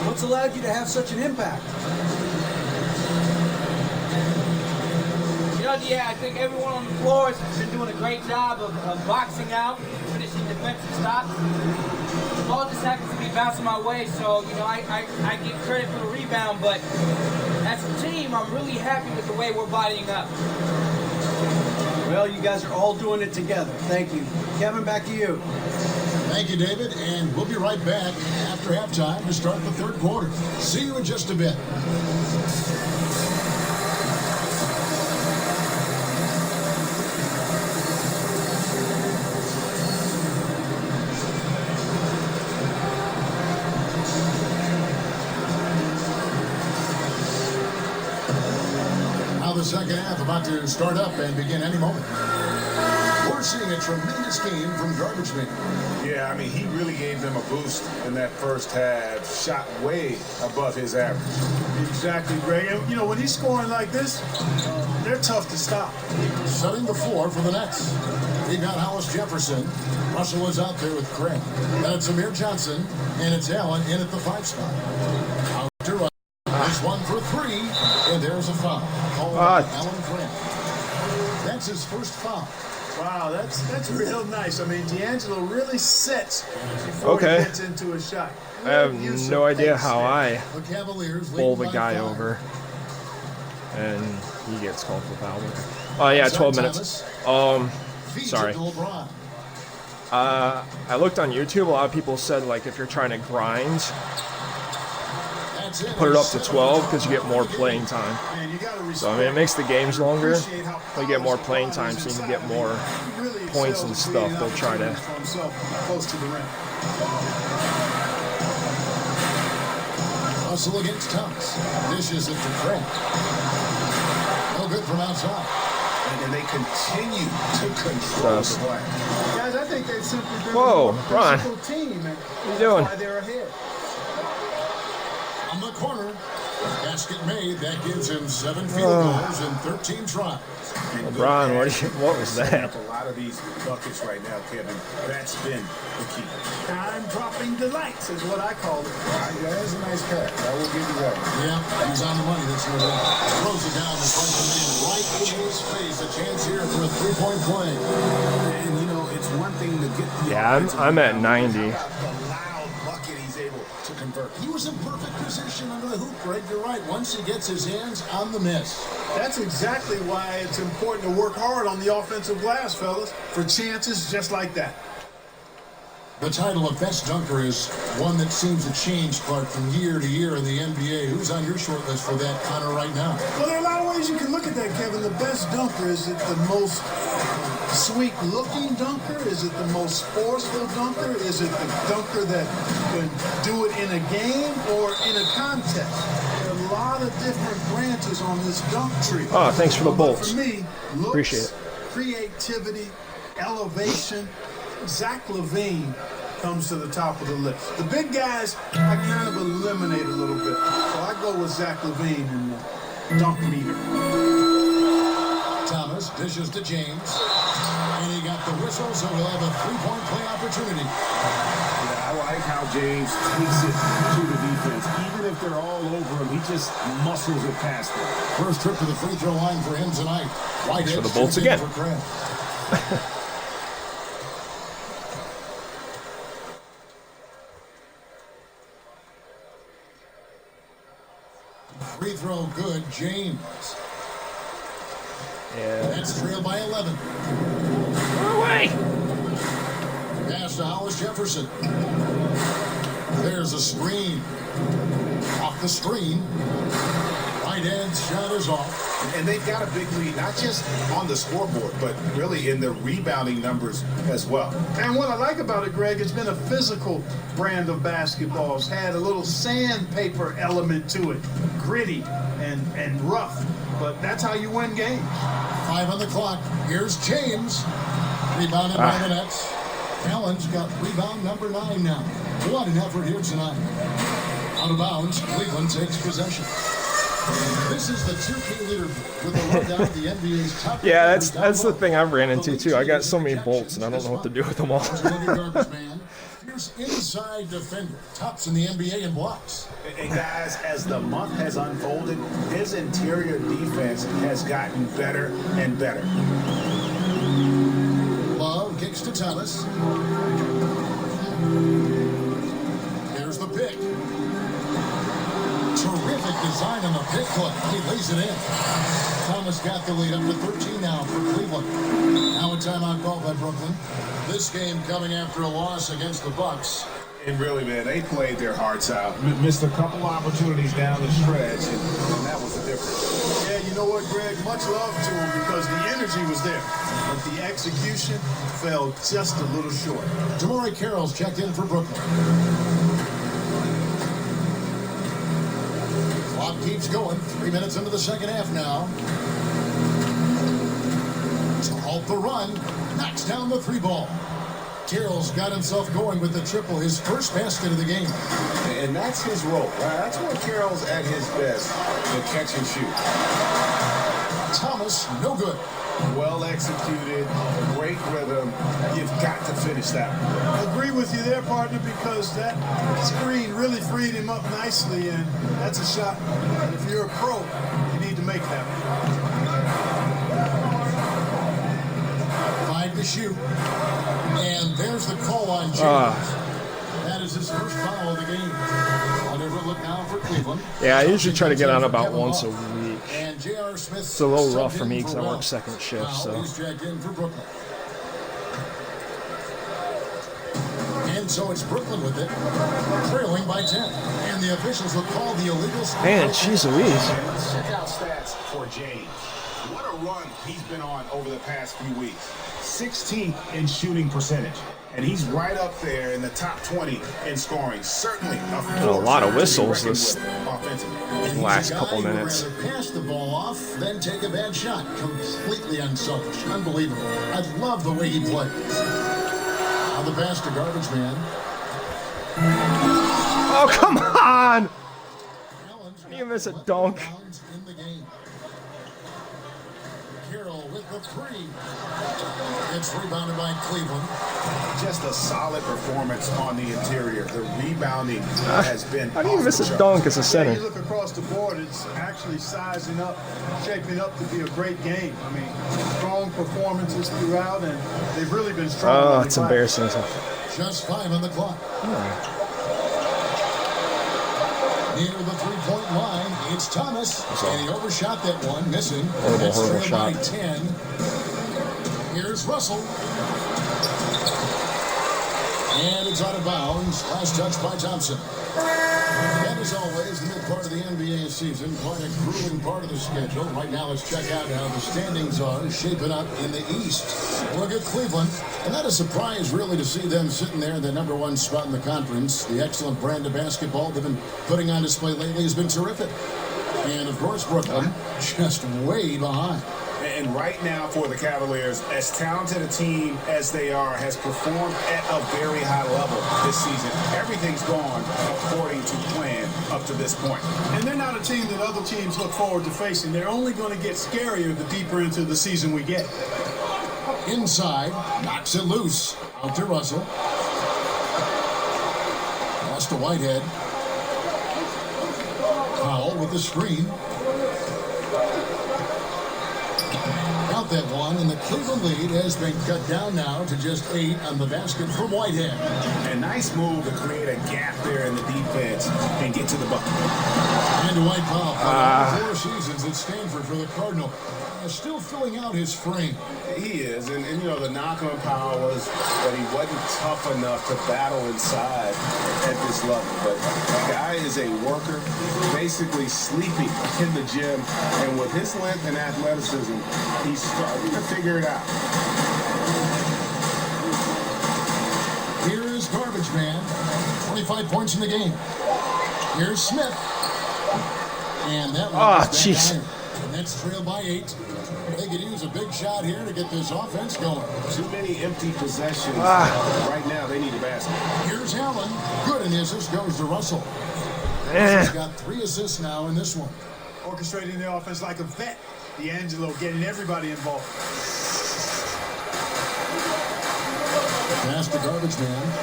[SPEAKER 7] What's allowed you to have such an impact?
[SPEAKER 10] Yeah, I think everyone on the floor has been doing a great job of boxing out, finishing defensive stops. The ball just happens to be bouncing my way, so, you know, I get credit for the rebound, but as a team, I'm really happy with the way we're bodying up.
[SPEAKER 7] Well, you guys are all doing it together. Thank you. Kevin, back to you.
[SPEAKER 4] Thank you, David, and we'll be right back after halftime to start the third quarter. See you in just a bit. Now the second half about to start up and begin any moment. We're seeing a tremendous game from Garbage Man.
[SPEAKER 5] Yeah, I mean, he really gave them a boost in that first half. Shot way above his average.
[SPEAKER 6] Exactly, Greg. And, you know, when he's scoring like this, they're tough to stop.
[SPEAKER 4] Setting the floor for the Nets. He got Hollis Jefferson. Russell is out there with Craig. Then it's Amir Johnson, and it's Allen in at the 5 spot. Out to Russell. This one for 3, and there's a foul. Called by Allen Grant. That's his first foul.
[SPEAKER 6] Wow, that's real nice. I mean, D'Angelo really sets before he gets into a shot.
[SPEAKER 2] I have no idea how I
[SPEAKER 4] The Cavaliers
[SPEAKER 2] bowl
[SPEAKER 4] lead
[SPEAKER 2] the
[SPEAKER 4] by
[SPEAKER 2] guy
[SPEAKER 4] 5.
[SPEAKER 2] over, and he gets called for foul. Oh yeah, 12 minutes.
[SPEAKER 4] Feeds
[SPEAKER 2] Sorry.
[SPEAKER 4] it to LeBron.
[SPEAKER 2] I looked on YouTube. A lot of people said like if you're trying to grind,
[SPEAKER 4] That's it.
[SPEAKER 2] put it up to 12 because you get more playing time.
[SPEAKER 6] Man, you gotta
[SPEAKER 2] So I mean, it makes the games longer.
[SPEAKER 6] appreciate how
[SPEAKER 2] They get more
[SPEAKER 6] polished
[SPEAKER 2] playing
[SPEAKER 6] LeBron
[SPEAKER 2] time,
[SPEAKER 6] is
[SPEAKER 2] so you can
[SPEAKER 6] inside.
[SPEAKER 2] get more
[SPEAKER 6] He really
[SPEAKER 2] points
[SPEAKER 6] excels
[SPEAKER 2] and
[SPEAKER 6] at
[SPEAKER 2] stuff.
[SPEAKER 6] creating
[SPEAKER 2] They'll try to.
[SPEAKER 6] opportunities for himself close to the rim.
[SPEAKER 4] Russell against Thomas. Dishes it to Craig. No good from outside.
[SPEAKER 5] And they continue to control the play.
[SPEAKER 6] Guys, I think they've simply been
[SPEAKER 2] Whoa,
[SPEAKER 6] a more
[SPEAKER 2] Ron.
[SPEAKER 6] physical team, and
[SPEAKER 2] What you doing?
[SPEAKER 6] that's why they're ahead.
[SPEAKER 4] On the corner, basket made. That gives him 7 field goals in 13 tries.
[SPEAKER 2] LeBron, what was that?
[SPEAKER 5] A lot of these buckets right now, Kevin. That's been the key.
[SPEAKER 6] Time-dropping delights is what I call it.
[SPEAKER 5] That's a nice catch. I will give you that.
[SPEAKER 4] Yeah, he's on the money. That's no doubt. Throws it down to front man right in his face. A chance here for a 3-point play.
[SPEAKER 5] And, you know, it's one thing to get the
[SPEAKER 2] Yeah, I'm at 90.
[SPEAKER 5] How about the
[SPEAKER 4] convert. He was in perfect position under the hoop, Greg. You're right. Once he gets his hands on the miss.
[SPEAKER 6] That's exactly why it's important to work hard on the offensive glass, fellas, for chances just like that.
[SPEAKER 4] The title of best dunker is one that seems to change, Clark, from year to year in the NBA. Who's on your short list for that honor right now?
[SPEAKER 6] Well, there are a lot of ways you can look at that, Kevin. The best dunker, is it the most sweet-looking dunker? Is it the most forceful dunker? Is it the dunker that can do it in a game or in a contest? There are a lot of different branches on this dunk tree.
[SPEAKER 2] Oh, thanks for the
[SPEAKER 6] But
[SPEAKER 2] bolts.
[SPEAKER 6] for me, looks,
[SPEAKER 2] Appreciate it.
[SPEAKER 6] creativity, elevation, Zach LaVine comes to the top of the list. The big guys, I kind of eliminate a little bit. So I go with Zach LaVine in the dunk meter.
[SPEAKER 4] Thomas dishes to James. And he got the whistle, so he'll have a three-point play opportunity.
[SPEAKER 5] Yeah, I like how James takes it to the defense. Even if they're all over him, he just muscles it past them.
[SPEAKER 4] First trip to the free throw line for him tonight. Whitehead
[SPEAKER 2] for the bolts
[SPEAKER 4] stepping in
[SPEAKER 2] again.
[SPEAKER 4] for Craig. Free throw good, James.
[SPEAKER 2] Yeah.
[SPEAKER 4] That's trailed by 11.
[SPEAKER 2] Away.
[SPEAKER 4] Pass to Hollis Jefferson. There's a screen. Off the screen. Whitehead's shot is off.
[SPEAKER 5] And they've got a big lead, not just on the scoreboard, but really in the rebounding numbers as well.
[SPEAKER 6] And what I like about it, Greg, it's been a physical brand of basketball. It's had a little sandpaper element to it. Gritty and rough. But that's how you win games.
[SPEAKER 4] 5 on the clock. Here's James. Rebounded by the Nets. Allen's got rebound number 9 now. What an effort here tonight. Out of bounds, Cleveland takes possession. This is the 2K leaderboard with a rundown of the NBA's top.
[SPEAKER 2] Yeah, that's the thing I've ran into too. I got so many bolts and I don't know what to do with them all.
[SPEAKER 4] Garbage man. Here's inside defender. Tops in the NBA in blocks.
[SPEAKER 5] And guys, as the month has unfolded, his interior defense has gotten better and better.
[SPEAKER 4] Love kicks to Thomas. Here's the pick. Terrific design on the pick play. He lays it in. Thomas got the lead up to 13 now for Cleveland. Now a timeout call by Brooklyn. This game coming after a loss against the Bucks.
[SPEAKER 5] And really, man, they played their hearts out. Missed a couple opportunities down the stretch, and that was the difference.
[SPEAKER 6] Yeah, you know what, Greg? Much love to him because the energy was there. But the execution fell just a little short.
[SPEAKER 4] DeMaurice Carroll's checked in for Brooklyn. Clock keeps going. 3 minutes into the second half now. To halt the run, knocks down the 3-ball. Carroll's got himself going with the triple, his first basket of the game.
[SPEAKER 5] And that's his role. That's where Carroll's at his best, the catch and shoot.
[SPEAKER 4] Thomas, no good.
[SPEAKER 5] Well executed, great rhythm. You've got to finish that one.
[SPEAKER 6] I agree with you there, partner, because that screen really freed him up nicely, and that's a shot. And if you're a pro, you need to make that one.
[SPEAKER 4] 5 to shoot. And there's the call on James. That is his first foul of the game. Whatever look now for Cleveland.
[SPEAKER 2] Yeah, I usually try to get on about once a week.
[SPEAKER 4] And J.R. Smith.
[SPEAKER 2] It's a little rough for me because I work second shift. So.
[SPEAKER 4] He's jacked in for Brooklyn. And so it's Brooklyn with it, trailing by 10. And the officials will call the illegal.
[SPEAKER 2] Man, jeez Louise.
[SPEAKER 5] Let's check out stats for James. What a run he's been on over the past few weeks. 16th in shooting percentage. And he's right up there in the top 20 in scoring. Certainly
[SPEAKER 2] a lot of whistles this
[SPEAKER 4] offensively.
[SPEAKER 2] last couple minutes.
[SPEAKER 4] Rather pass the ball off than take a bad shot. Completely unselfish. Unbelievable. I love the way he plays. On the pass to garbage man.
[SPEAKER 2] Oh, come on! You miss a dunk.
[SPEAKER 4] In the game. Carroll with the 3. It's rebounded by Cleveland.
[SPEAKER 5] Just a solid performance on the interior. The rebounding has been.
[SPEAKER 2] How do you miss a dunk as a center?
[SPEAKER 6] You look across the board, it's actually sizing up, shaping up to be a great game. I mean, strong performances throughout, and they've really been strong.
[SPEAKER 2] Oh, it's embarrassing.
[SPEAKER 4] Just 5 on the clock. three-point line. It's Thomas, and he overshot that one, missing. That's
[SPEAKER 2] Horrible
[SPEAKER 4] trailed by
[SPEAKER 2] shot.
[SPEAKER 4] 10. Here's Russell. And it's out of bounds. Last touch by Thompson. And as always, the mid part of the NBA season, quite a grueling part of the schedule. Right now, let's check out how the standings are shaping up in the East. Look at Cleveland. And not a surprise, really, to see them sitting there in the number one spot in the conference. The excellent brand of basketball they've been putting on display lately has been terrific. And, of course, Brooklyn just way behind.
[SPEAKER 5] And right now for the Cavaliers, as talented a team as they are, has performed at a very high level this season. Everything's gone according to plan up to this point.
[SPEAKER 6] And they're not a team that other teams look forward to facing. They're only going to get scarier the deeper into the season we get.
[SPEAKER 4] Inside, knocks it loose. Out to Russell. Pass to Whitehead. Powell with the screen. Out that one, and the Cleveland lead has been cut down now to just 8 on the basket from Whitehead.
[SPEAKER 5] A nice move to create a gap there in the defense and get to the bucket.
[SPEAKER 4] And Dwight Powell, 4 seasons at Stanford for the Cardinal, still filling out his frame.
[SPEAKER 5] He is, and you know, the knock on Powell was that he wasn't tough enough to battle inside at this level. But the guy is a worker, basically sleeping in the gym, and with his length and athleticism, he's starting to figure it out.
[SPEAKER 4] Here is Garbage Man, 25 points in the game. Here's Smith. And that one is
[SPEAKER 2] jeez.
[SPEAKER 4] And that's trailed by 8. They could use a big shot here to get this offense going.
[SPEAKER 5] Too many empty possessions. Right now, they need a basket.
[SPEAKER 4] Here's Allen. Good, and the assist goes to Russell. He's got 3 assists now in this one.
[SPEAKER 6] Orchestrating the offense like a vet. D'Angelo getting everybody involved.
[SPEAKER 4] Pass to Garbage Man.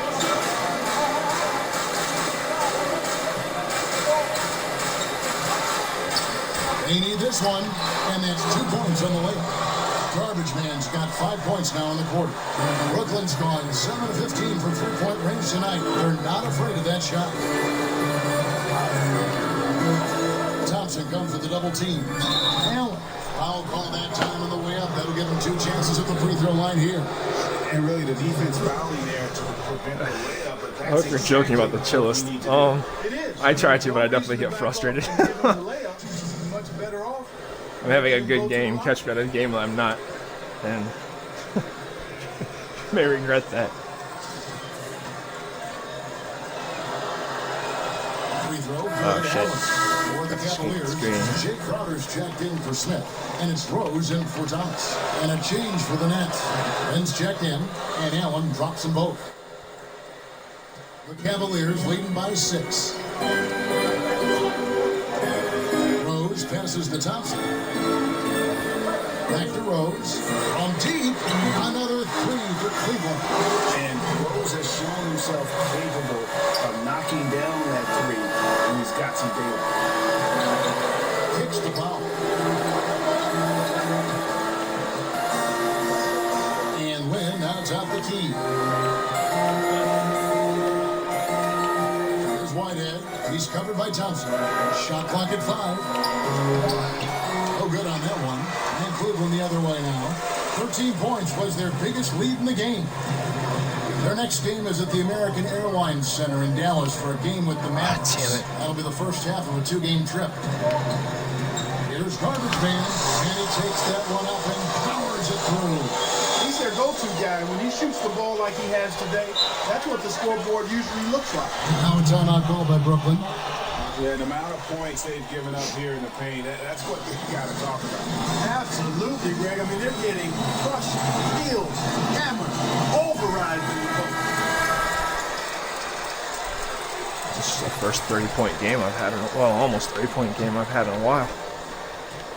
[SPEAKER 4] They need this one, and that's 2 points on the layup. Garbage Man's got 5 points now in the quarter. Brooklyn's gone 7 of 15 from three-point range tonight. They're not afraid of that shot. Thompson comes with the double team. Allen. Foul call that time on the way up. That'll give him 2 chances at the free throw line here.
[SPEAKER 5] And really, the defense fouling there to prevent the layup. But
[SPEAKER 2] I hope you're joking about the chillest. I try to, but I definitely get frustrated. I'm having a good game, catch me at a game that I'm not, and may regret that.
[SPEAKER 4] Free throw.
[SPEAKER 2] Oh shit.
[SPEAKER 4] For the Cavaliers, Jake Crowder's checked in for Smith, and it's Rose in for Thomas. And a change for the Nets. Ben's checked in, and Allen drops them both. The Cavaliers leading by 6. Rose passes to Thompson. Back to Rose. From deep, another 3 for Cleveland.
[SPEAKER 5] And Rose has shown himself capable of knocking down that 3, and he's got some data.
[SPEAKER 4] Kicks the foul. And Lynn now top the key. Here's Whitehead. He's covered by Thompson. Shot clock at 5. Oh, good on that one. And Cleveland the other way now. 13 points was their biggest lead in the game. Their next game is at the American Airlines Center in Dallas for a game with the Mavericks.
[SPEAKER 2] Damn it.
[SPEAKER 4] That'll be the first half of a 2-game trip. Here's Garbage Man, and he takes that one up and powers it through.
[SPEAKER 6] He's their go-to guy. When he shoots the ball like he has today, that's what the scoreboard usually looks like.
[SPEAKER 4] Now a timeout call by Brooklyn.
[SPEAKER 5] Yeah, the amount of points they've given up here in the paint, that's what you got to talk about.
[SPEAKER 6] Absolutely, Greg. I mean, they're getting crushed, killed, hammered, overridden.
[SPEAKER 2] This is the first 30-point game I've had almost 30-point game I've had in a while.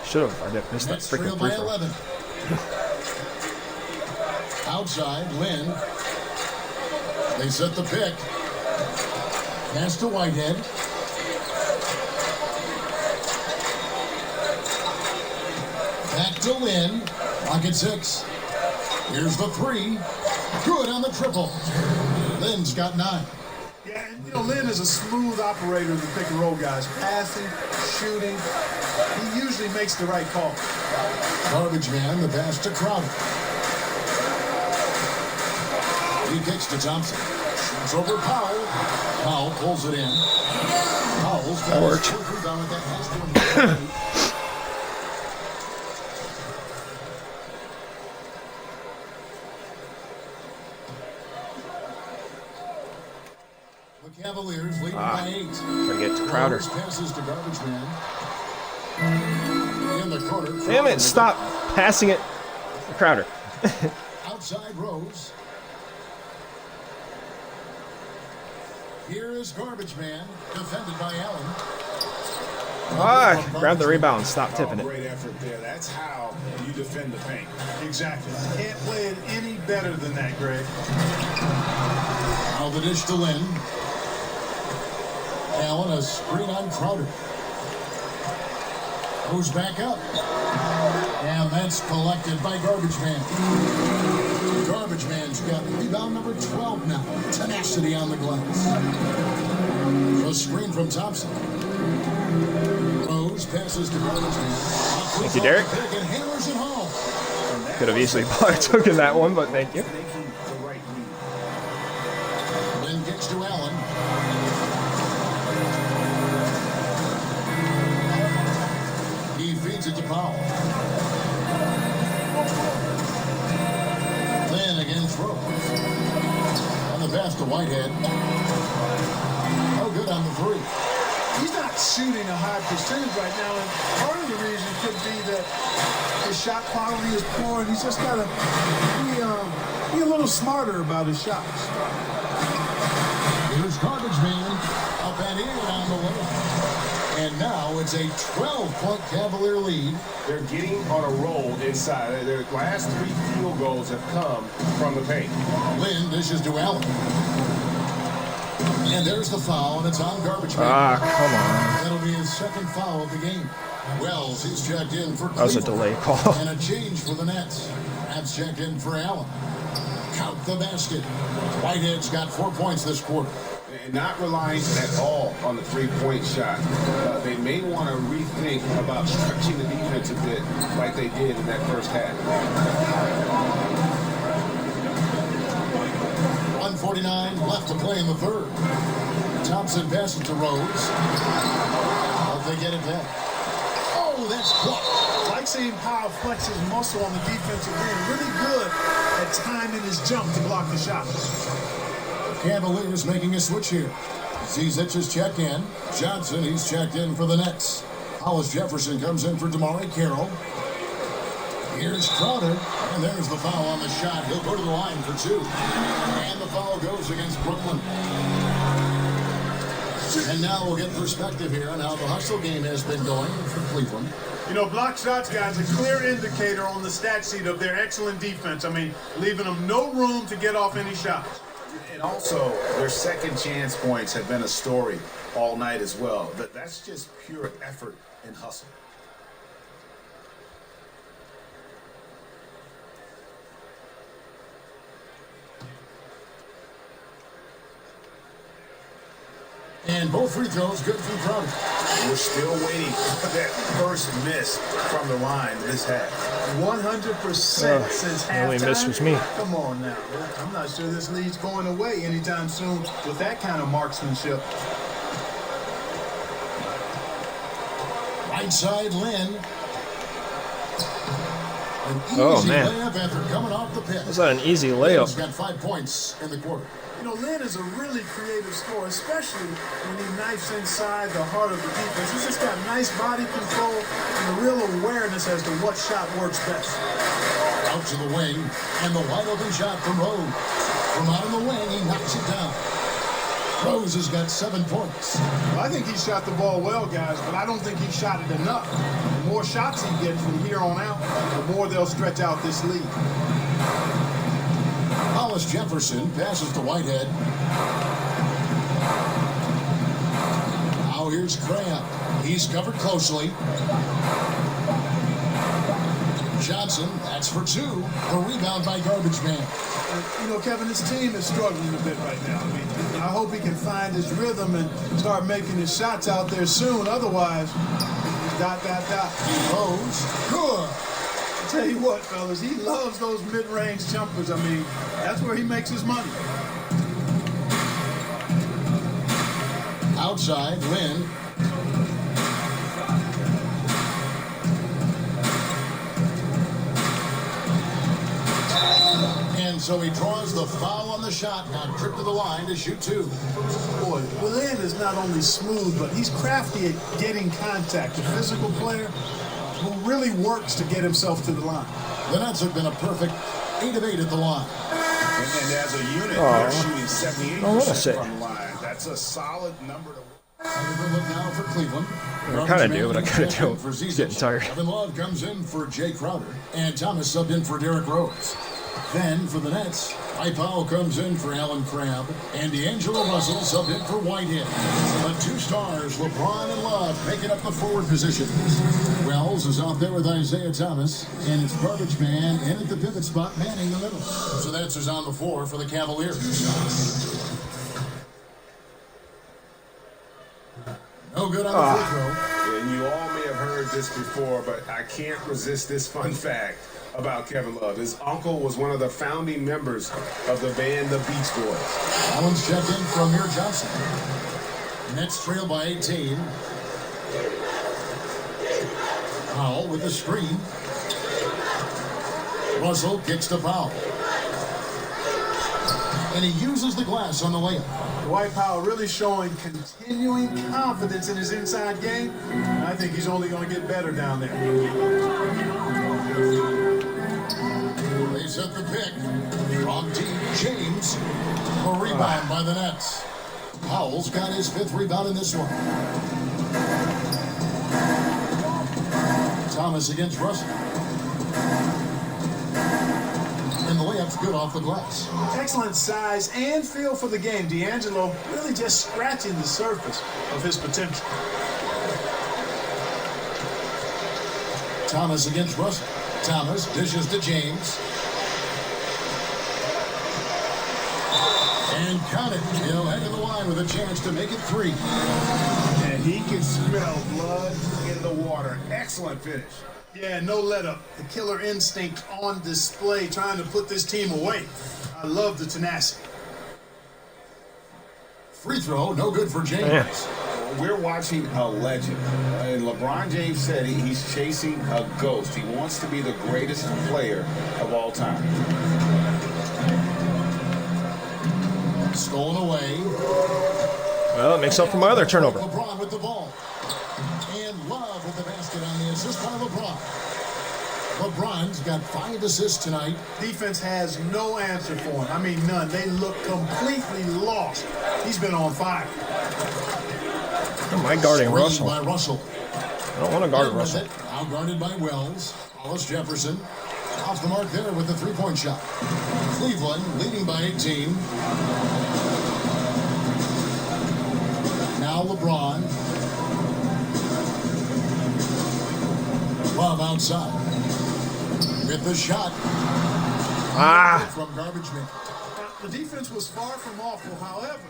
[SPEAKER 2] Should have. I didn't miss that
[SPEAKER 4] Nets
[SPEAKER 2] freaking
[SPEAKER 4] trail by
[SPEAKER 2] free throw.
[SPEAKER 4] 11. Outside, Lynn. They set the pick. Pass to Whitehead. Back to Lynn. Lock at 6. Here's the 3. Good on the triple. Lynn's got 9.
[SPEAKER 6] Yeah, and You know, Lynn is a smooth operator of the pick and roll, guys. Passing, shooting. He usually makes the right call.
[SPEAKER 4] Garbage man, the pass to Crowder. He kicks to Thompson. Shoots over Powell. Powell pulls it in. Powell's got his fourth rebound at that has to him. The Cavaliers leading by 8.
[SPEAKER 2] Gotta get to Crowder.
[SPEAKER 4] Passes to Garbage man. In the corner.
[SPEAKER 2] Damn it, stop passing it to Crowder.
[SPEAKER 4] Outside Rose. Here is Garbage Man, defended by Allen.
[SPEAKER 2] Grab the rebound, stop tipping it.
[SPEAKER 5] Great effort there. That's how you defend the paint.
[SPEAKER 6] Exactly. Can't play it any better than that, Greg.
[SPEAKER 4] Now the dish to Lynn. Allen, a screen on Crowder. Goes back up. And that's collected by Garbage Man. Garbage Man's got rebound number 12 now. Tenacity on the glass. A screen from Thompson. Rose passes to Garbage Man.
[SPEAKER 2] Thank you, Derek.
[SPEAKER 4] And hammers it home.
[SPEAKER 2] Could have easily taken that one, but thank you.
[SPEAKER 4] Then kicks to Allen. He feeds it to Powell. Then again throws. On the pass to Whitehead. Oh, good on the three.
[SPEAKER 6] He's not shooting a high percentage right now, and part of the reason could be that his shot quality is poor, and he's just got to be a little smarter about his shots.
[SPEAKER 4] Here's Garbage Man up and in on the way. And now it's a 12-point Cavalier lead.
[SPEAKER 5] They're getting on a roll inside. Their last 3 field goals have come from the paint.
[SPEAKER 4] Lynn dishes to Allen. And there's the foul, and it's on Garbage Man.
[SPEAKER 2] Come on.
[SPEAKER 4] That'll be his second foul of the game. Wells, he's checked in for Cleveland.
[SPEAKER 2] That was a delay call.
[SPEAKER 4] And a change for the Nets. That's checked in for Allen. Count the basket. Whitehead's got 4 points this quarter.
[SPEAKER 5] And not relying at all on the three-point shot. They may want to rethink about stretching the defense a bit like they did in that first half.
[SPEAKER 4] 1:49 left to play in the third. Thompson passes to Rose. Hope they get it back. Oh, that's blocked.
[SPEAKER 6] I like seeing Powell flex his muscle on the defensive end. Really good at timing his jump to block the shot.
[SPEAKER 4] Cavaliers making a switch here. Zizic is checked in. Johnson, he's checked in for the Nets. Hollis Jefferson comes in for Damari Carroll. Here's Crowder, and there's the foul on the shot. He'll go to the line for 2. And the foul goes against Brooklyn. And now we'll get perspective here on how the hustle game has been going for Cleveland.
[SPEAKER 6] You know, block shots, guys, a clear indicator on the stat sheet of their excellent defense. I mean, leaving them no room to get off any shots.
[SPEAKER 8] And also, their second chance points have been a story all night as well. That's just pure effort and hustle.
[SPEAKER 4] And both free throws good from Crowder.
[SPEAKER 8] We're still waiting for that first miss from the line this half.
[SPEAKER 6] 100% since halftime.
[SPEAKER 2] The only miss was me.
[SPEAKER 6] Come on now. I'm not sure this lead's going away anytime soon with that kind of marksmanship.
[SPEAKER 4] Right side, Lynn. An easy
[SPEAKER 2] man.
[SPEAKER 4] layup after coming off the pit.
[SPEAKER 2] Was that an easy
[SPEAKER 4] Lynn's
[SPEAKER 2] layup?
[SPEAKER 4] got 5 points in the quarter.
[SPEAKER 6] You know, Lynn is a really creative scorer, especially when he knifes inside the heart of the defense. He's just got nice body control and a real awareness as to what shot works best.
[SPEAKER 4] Out to the wing, and the wide open shot from Rose. From out on the wing, he knocks it down. Rose has got 7 points.
[SPEAKER 6] Well, I think he shot the ball well, guys, but I don't think he shot it enough. The more shots he gets from here on out, the more they'll stretch out this lead.
[SPEAKER 4] Hollis Jefferson passes to Whitehead. Now here's Graham. He's covered closely. Johnson, that's for 2. The rebound by Garbage Man.
[SPEAKER 6] You know, Kevin, his team is struggling a bit right now. I mean, I hope he can find his rhythm and start making his shots out there soon. Otherwise, ...
[SPEAKER 4] He goes. Good.
[SPEAKER 6] I tell you what, fellas, he loves those mid-range jumpers. I mean, that's where he makes his money.
[SPEAKER 4] Outside, Lynn. And so he draws the foul on the shot. Now trip to the line to shoot 2.
[SPEAKER 6] Boy, Lynn is not only smooth, but he's crafty at getting contact. A physical player who really works to get himself to the line.
[SPEAKER 4] The Nets have been a perfect 8 of 8 at the line.
[SPEAKER 5] And as a unit, they're shooting 78% from the line. That's a solid number to.
[SPEAKER 4] Look now for Cleveland.
[SPEAKER 2] I kind of do, but I kind of don't.
[SPEAKER 4] For
[SPEAKER 2] Getting tired.
[SPEAKER 4] Kevin Love comes in for Jay Crowder, and Thomas subbed in for Derrick Rose. Then for the Nets, Dwight Powell comes in for Alan Crabb, and D'Angelo Russell subbed in for Whitehead. The 2 stars, LeBron and Love, making up the forward positions. Wells is out there with Isaiah Thomas, and it's Garbage Man in at the pivot spot, manning the middle. So that's who's on the floor for the Cavaliers. No good on the free throw.
[SPEAKER 5] And you all may have heard this before, but I can't resist this fun fact about Kevin Love. His uncle was one of the founding members of the band The Beach Boys.
[SPEAKER 4] Allen's checked in from Amir Johnson. Nets trail by 18. Powell with the screen. Russell kicks to Powell. And he uses the glass on the layup.
[SPEAKER 6] Dwight Powell really showing continuing confidence in his inside game. And I think he's only going to get better down there.
[SPEAKER 4] They set the pick. From deep, James. A rebound by the Nets. Powell's got his 5th rebound in this one. Thomas against Russell. And the layup's good off the glass.
[SPEAKER 6] Excellent size and feel for the game. D'Angelo really just scratching the surface of his potential.
[SPEAKER 4] Thomas against Russell. Thomas dishes to James. And count it. He'll head to the line with a chance to make it 3.
[SPEAKER 5] And he can smell blood in the water. Excellent finish.
[SPEAKER 6] Yeah, no let up. The killer instinct on display, trying to put this team away. I love the tenacity.
[SPEAKER 4] Free throw, no good for James.
[SPEAKER 5] We're watching a legend. And LeBron James said he's chasing a ghost. He wants to be the greatest player of all time.
[SPEAKER 4] Stolen away.
[SPEAKER 2] Well, it makes up for my other turnover.
[SPEAKER 4] LeBron with the ball. And Love with the basket on the assist by LeBron. LeBron's got 5 assists tonight.
[SPEAKER 6] Defense has no answer for him. I mean, none. They look completely lost. He's been on fire.
[SPEAKER 2] Am I guarding Russell?
[SPEAKER 4] By Russell.
[SPEAKER 2] I don't want to guard Russell.
[SPEAKER 4] Out guarded by Wells. Hollis Jefferson. Off the mark there with the 3-point shot. Cleveland leading by 18. Now LeBron. Love outside. With the shot. From Garbage Man.
[SPEAKER 6] The defense was far from awful. However,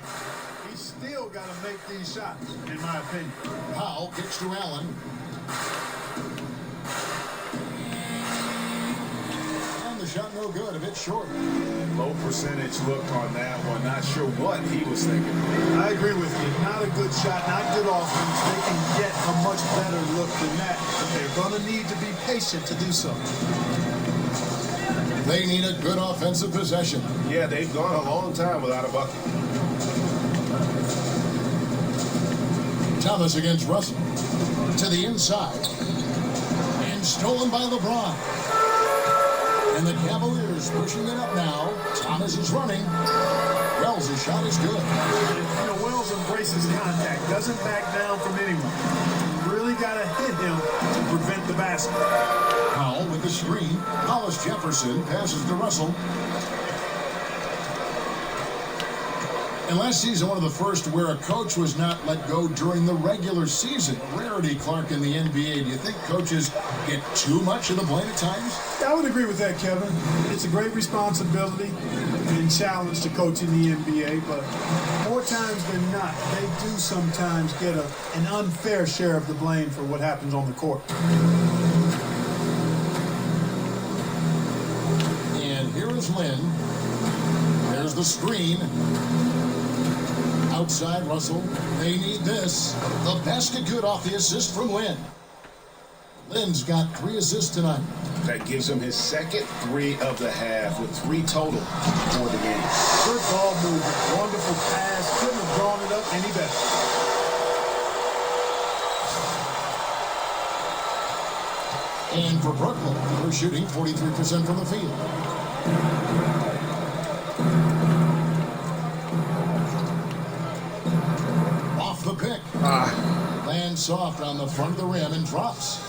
[SPEAKER 6] he's still got to make these shots, in my opinion.
[SPEAKER 4] Powell kicks to Allen. And the shot no good, a bit short.
[SPEAKER 5] Low percentage look on that one. Not sure what he was thinking.
[SPEAKER 6] I agree with you. Not a good shot, not good offense. They can get a much better look than that, but they're going to need to be patient to do so.
[SPEAKER 4] They need a good offensive possession.
[SPEAKER 5] Yeah, they've gone a long time without a bucket.
[SPEAKER 4] Thomas against Russell. To the inside. And stolen by LeBron. And the Cavaliers pushing it up now. Thomas is running. Wells' shot is good.
[SPEAKER 6] You know, Wells embraces contact. Doesn't back down from anyone. You really got to hit him to prevent the basket.
[SPEAKER 4] Powell with the screen. Hollis Jefferson passes to Russell. And last season, one of the first where a coach was not let go during the regular season. Rarity, Clark, in the NBA. Do you think coaches get too much of the blame at times?
[SPEAKER 6] I would agree with that, Kevin. It's a great responsibility and challenge to coach in the NBA, but more times than not, they do sometimes get an unfair share of the blame for what happens on the court.
[SPEAKER 4] And here is Lynn. There's the screen. Outside Russell. They need this. The basket good off the assist from Lynn. Lynn's got 3 assists tonight.
[SPEAKER 5] That gives him his second 3 of the half with 3 total for the game.
[SPEAKER 6] Good ball movement. Wonderful pass. Couldn't have drawn it up any better.
[SPEAKER 4] And for Brooklyn, they're shooting 43% from the field. Off the pick. Lands soft on the front of the rim and drops.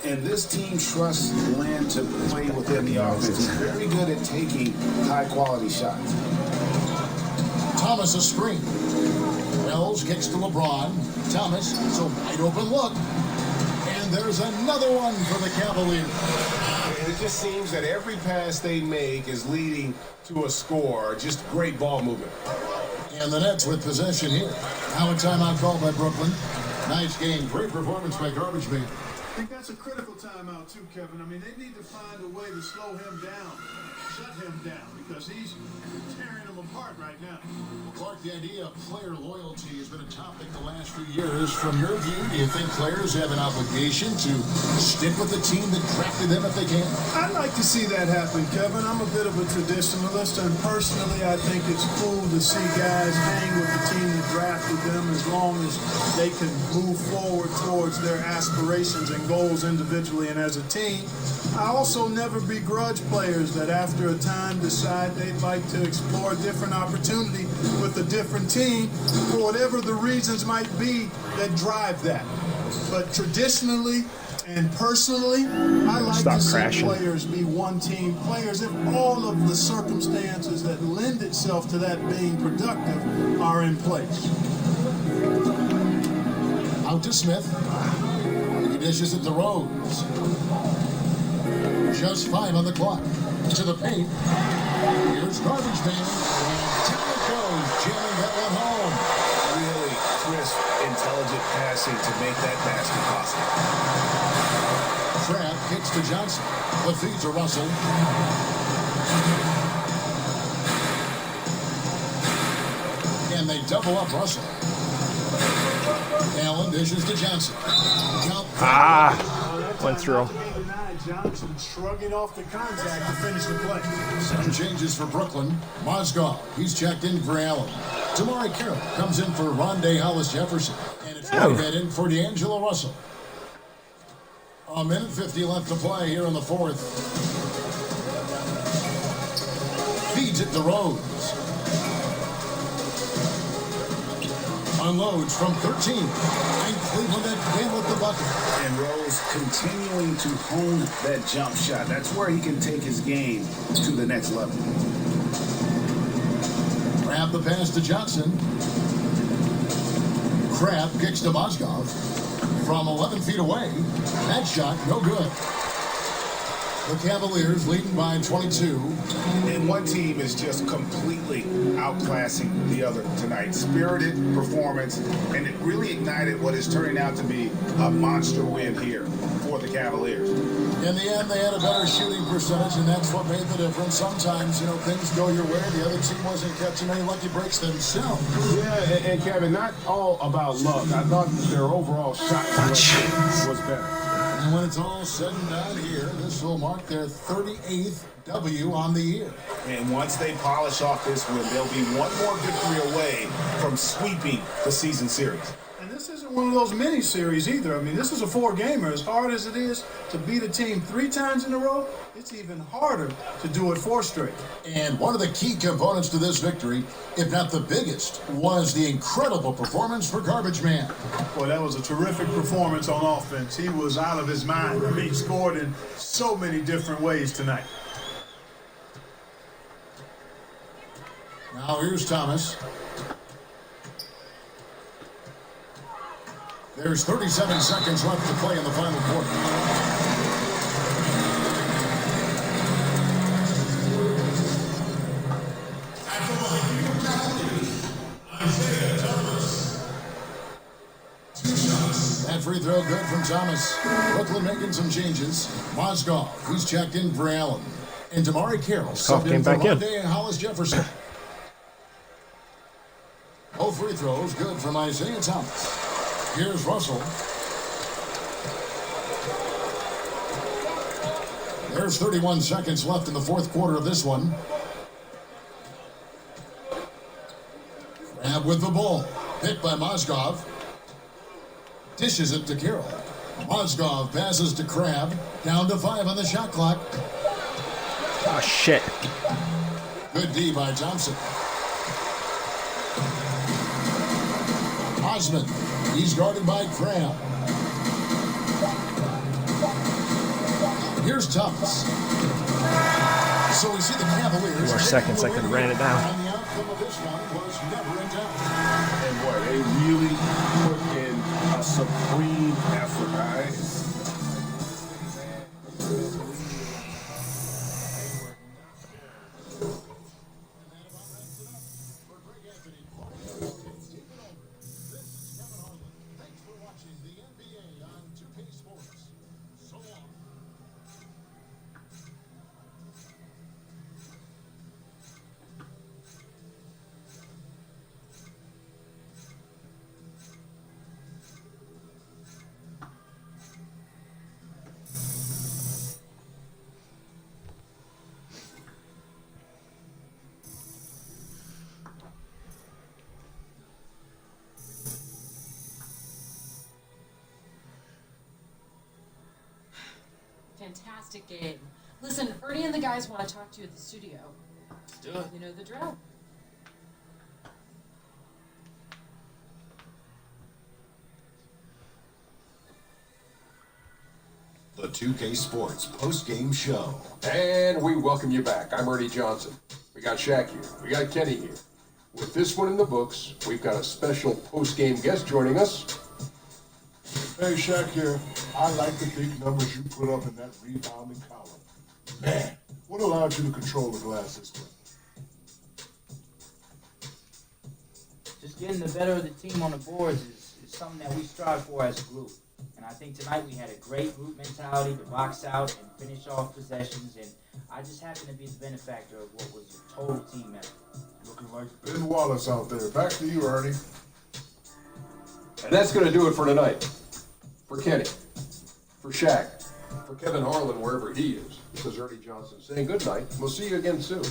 [SPEAKER 5] And this team trusts Lynn to play within the offense. He's very good at taking high-quality shots.
[SPEAKER 4] Thomas a screen. Wells kicks to LeBron. Thomas, it's a wide open look. And there's another one for the Cavaliers.
[SPEAKER 5] And it just seems that every pass they make is leading to a score. Just great ball movement.
[SPEAKER 4] And the Nets with possession here. Now a timeout call by Brooklyn. Nice game. Great performance by Garbage Man.
[SPEAKER 6] I think that's a critical timeout too, Kevin. I mean, they need to find a way to slow him down, shut him down, because he's tearing them apart right now.
[SPEAKER 4] Well, Clark, the idea of player loyalty has been a topic the last few years. From your view, do you think players have an obligation to stick with the team that drafted them if they can?
[SPEAKER 6] I'd like to see that happen, Kevin. I'm a bit of a traditionalist, and personally, I think it's cool to see guys hang with the team that drafted them as long as they can move forward towards their aspirations and goals individually and as a team. I also never begrudge players that after a time decide they'd like to explore a different opportunity with a different team for whatever the reasons might be that drive that. But traditionally and personally, I like to see players be one-team players if all of the circumstances that lend itself to that being productive are in place.
[SPEAKER 4] Out to Smith. He dishes it to Rose. Just 5 on the clock. To the paint. Here's Garbage Man. And down it goes, jamming that one home.
[SPEAKER 5] Really crisp, intelligent passing to make that basket possible.
[SPEAKER 4] Trapp kicks to Johnson. The feed to Russell. And they double up Russell. Allen dishes to Johnson.
[SPEAKER 2] Went through.
[SPEAKER 6] Johnson shrugging off the contact to finish the play.
[SPEAKER 4] Some changes for Brooklyn. Mozgov, he's checked in for Allen. Tamari Carroll comes in for Rondé Hollis-Jefferson. And it's Whitehead in for D'Angelo Russell. 1:50 left to play here in the fourth. Feeds it to Rose. Unloads from 13. And Cleveland again with the bucket.
[SPEAKER 5] And Rose continuing to hone that jump shot. That's where he can take his game to the next level.
[SPEAKER 4] Grab the pass to Johnson. Crab kicks to Mozgov from 11 feet away. That shot, no good. The Cavaliers leading by 22.
[SPEAKER 5] And one team is just completely outclassing the other tonight. Spirited performance, and it really ignited what is turning out to be a monster win here for the Cavaliers.
[SPEAKER 4] In the end, they had a better shooting percentage, and that's what made the difference. Sometimes, things go your way. The other team wasn't catching any lucky breaks themselves.
[SPEAKER 5] Yeah, and Kevin, not all about luck. I thought their overall shot selection was better.
[SPEAKER 4] And when it's all said and done here, this will mark their 38th W on the year.
[SPEAKER 5] And once they polish off this win, they'll be one more victory away from sweeping the season series.
[SPEAKER 6] And this isn't one of those mini series either. I mean, this is a 4-gamer. As hard as it is to beat a team 3 times in a row, it's even harder to do it 4 straight.
[SPEAKER 4] And one of the key components to this victory, if not the biggest, was the incredible performance for Garbage Man.
[SPEAKER 6] Well, that was a terrific performance on offense. He was out of his mind. I mean, he scored in so many different ways tonight.
[SPEAKER 4] Now here's Thomas. There's 37 seconds left to play in the final quarter. That free throw good from Thomas. Brooklyn making some changes. Mozgov, he's checked in for Allen. And Damari Carroll subbed in for Monday and Hollis Jefferson. Both free throws good from Isaiah Thomas. Here's Russell. There's 31 seconds left in the fourth quarter of this one. Crab with the ball. Picked by Mozgov. Dishes it to Carroll. Mozgov passes to Crab. Down to 5 on the shot clock.
[SPEAKER 2] Oh, shit.
[SPEAKER 4] Good D by Thompson. Osman. He's guarded by Crab. Here's Thomas. So we see the Cavaliers.
[SPEAKER 2] 2 more seconds, I could have ran it down.
[SPEAKER 4] And the outcome of this one was never in doubt.
[SPEAKER 5] And boy, they really put in a supreme effort, guys.
[SPEAKER 4] Thanks for watching the NBA on 2K Sports. So long.
[SPEAKER 11] Fantastic game. Listen, Ernie and the guys want to talk to you at the studio.
[SPEAKER 2] Let's do it.
[SPEAKER 11] You know the drill.
[SPEAKER 4] The 2K Sports post-game show.
[SPEAKER 1] And we welcome you back. I'm Ernie Johnson. We got Shaq here. We got Kenny here. With this one in the books, we've got a special post-game guest joining us.
[SPEAKER 12] Hey, Shaq here. I like the big numbers you put up in that rebounding column. Man, what allowed you to control the glass this way?
[SPEAKER 10] Just getting the better of the team on the boards is something that we strive for as a group. And I think tonight we had a great group mentality to box out and finish off possessions. And I just happen to be the benefactor of what was a total team effort.
[SPEAKER 12] Looking like Ben Wallace out there. Back to you, Ernie.
[SPEAKER 1] And that's going to do it for tonight. For Kenny, for Shaq, for Kevin Harlan, wherever he is. This is Ernie Johnson saying good night. We'll see you again soon.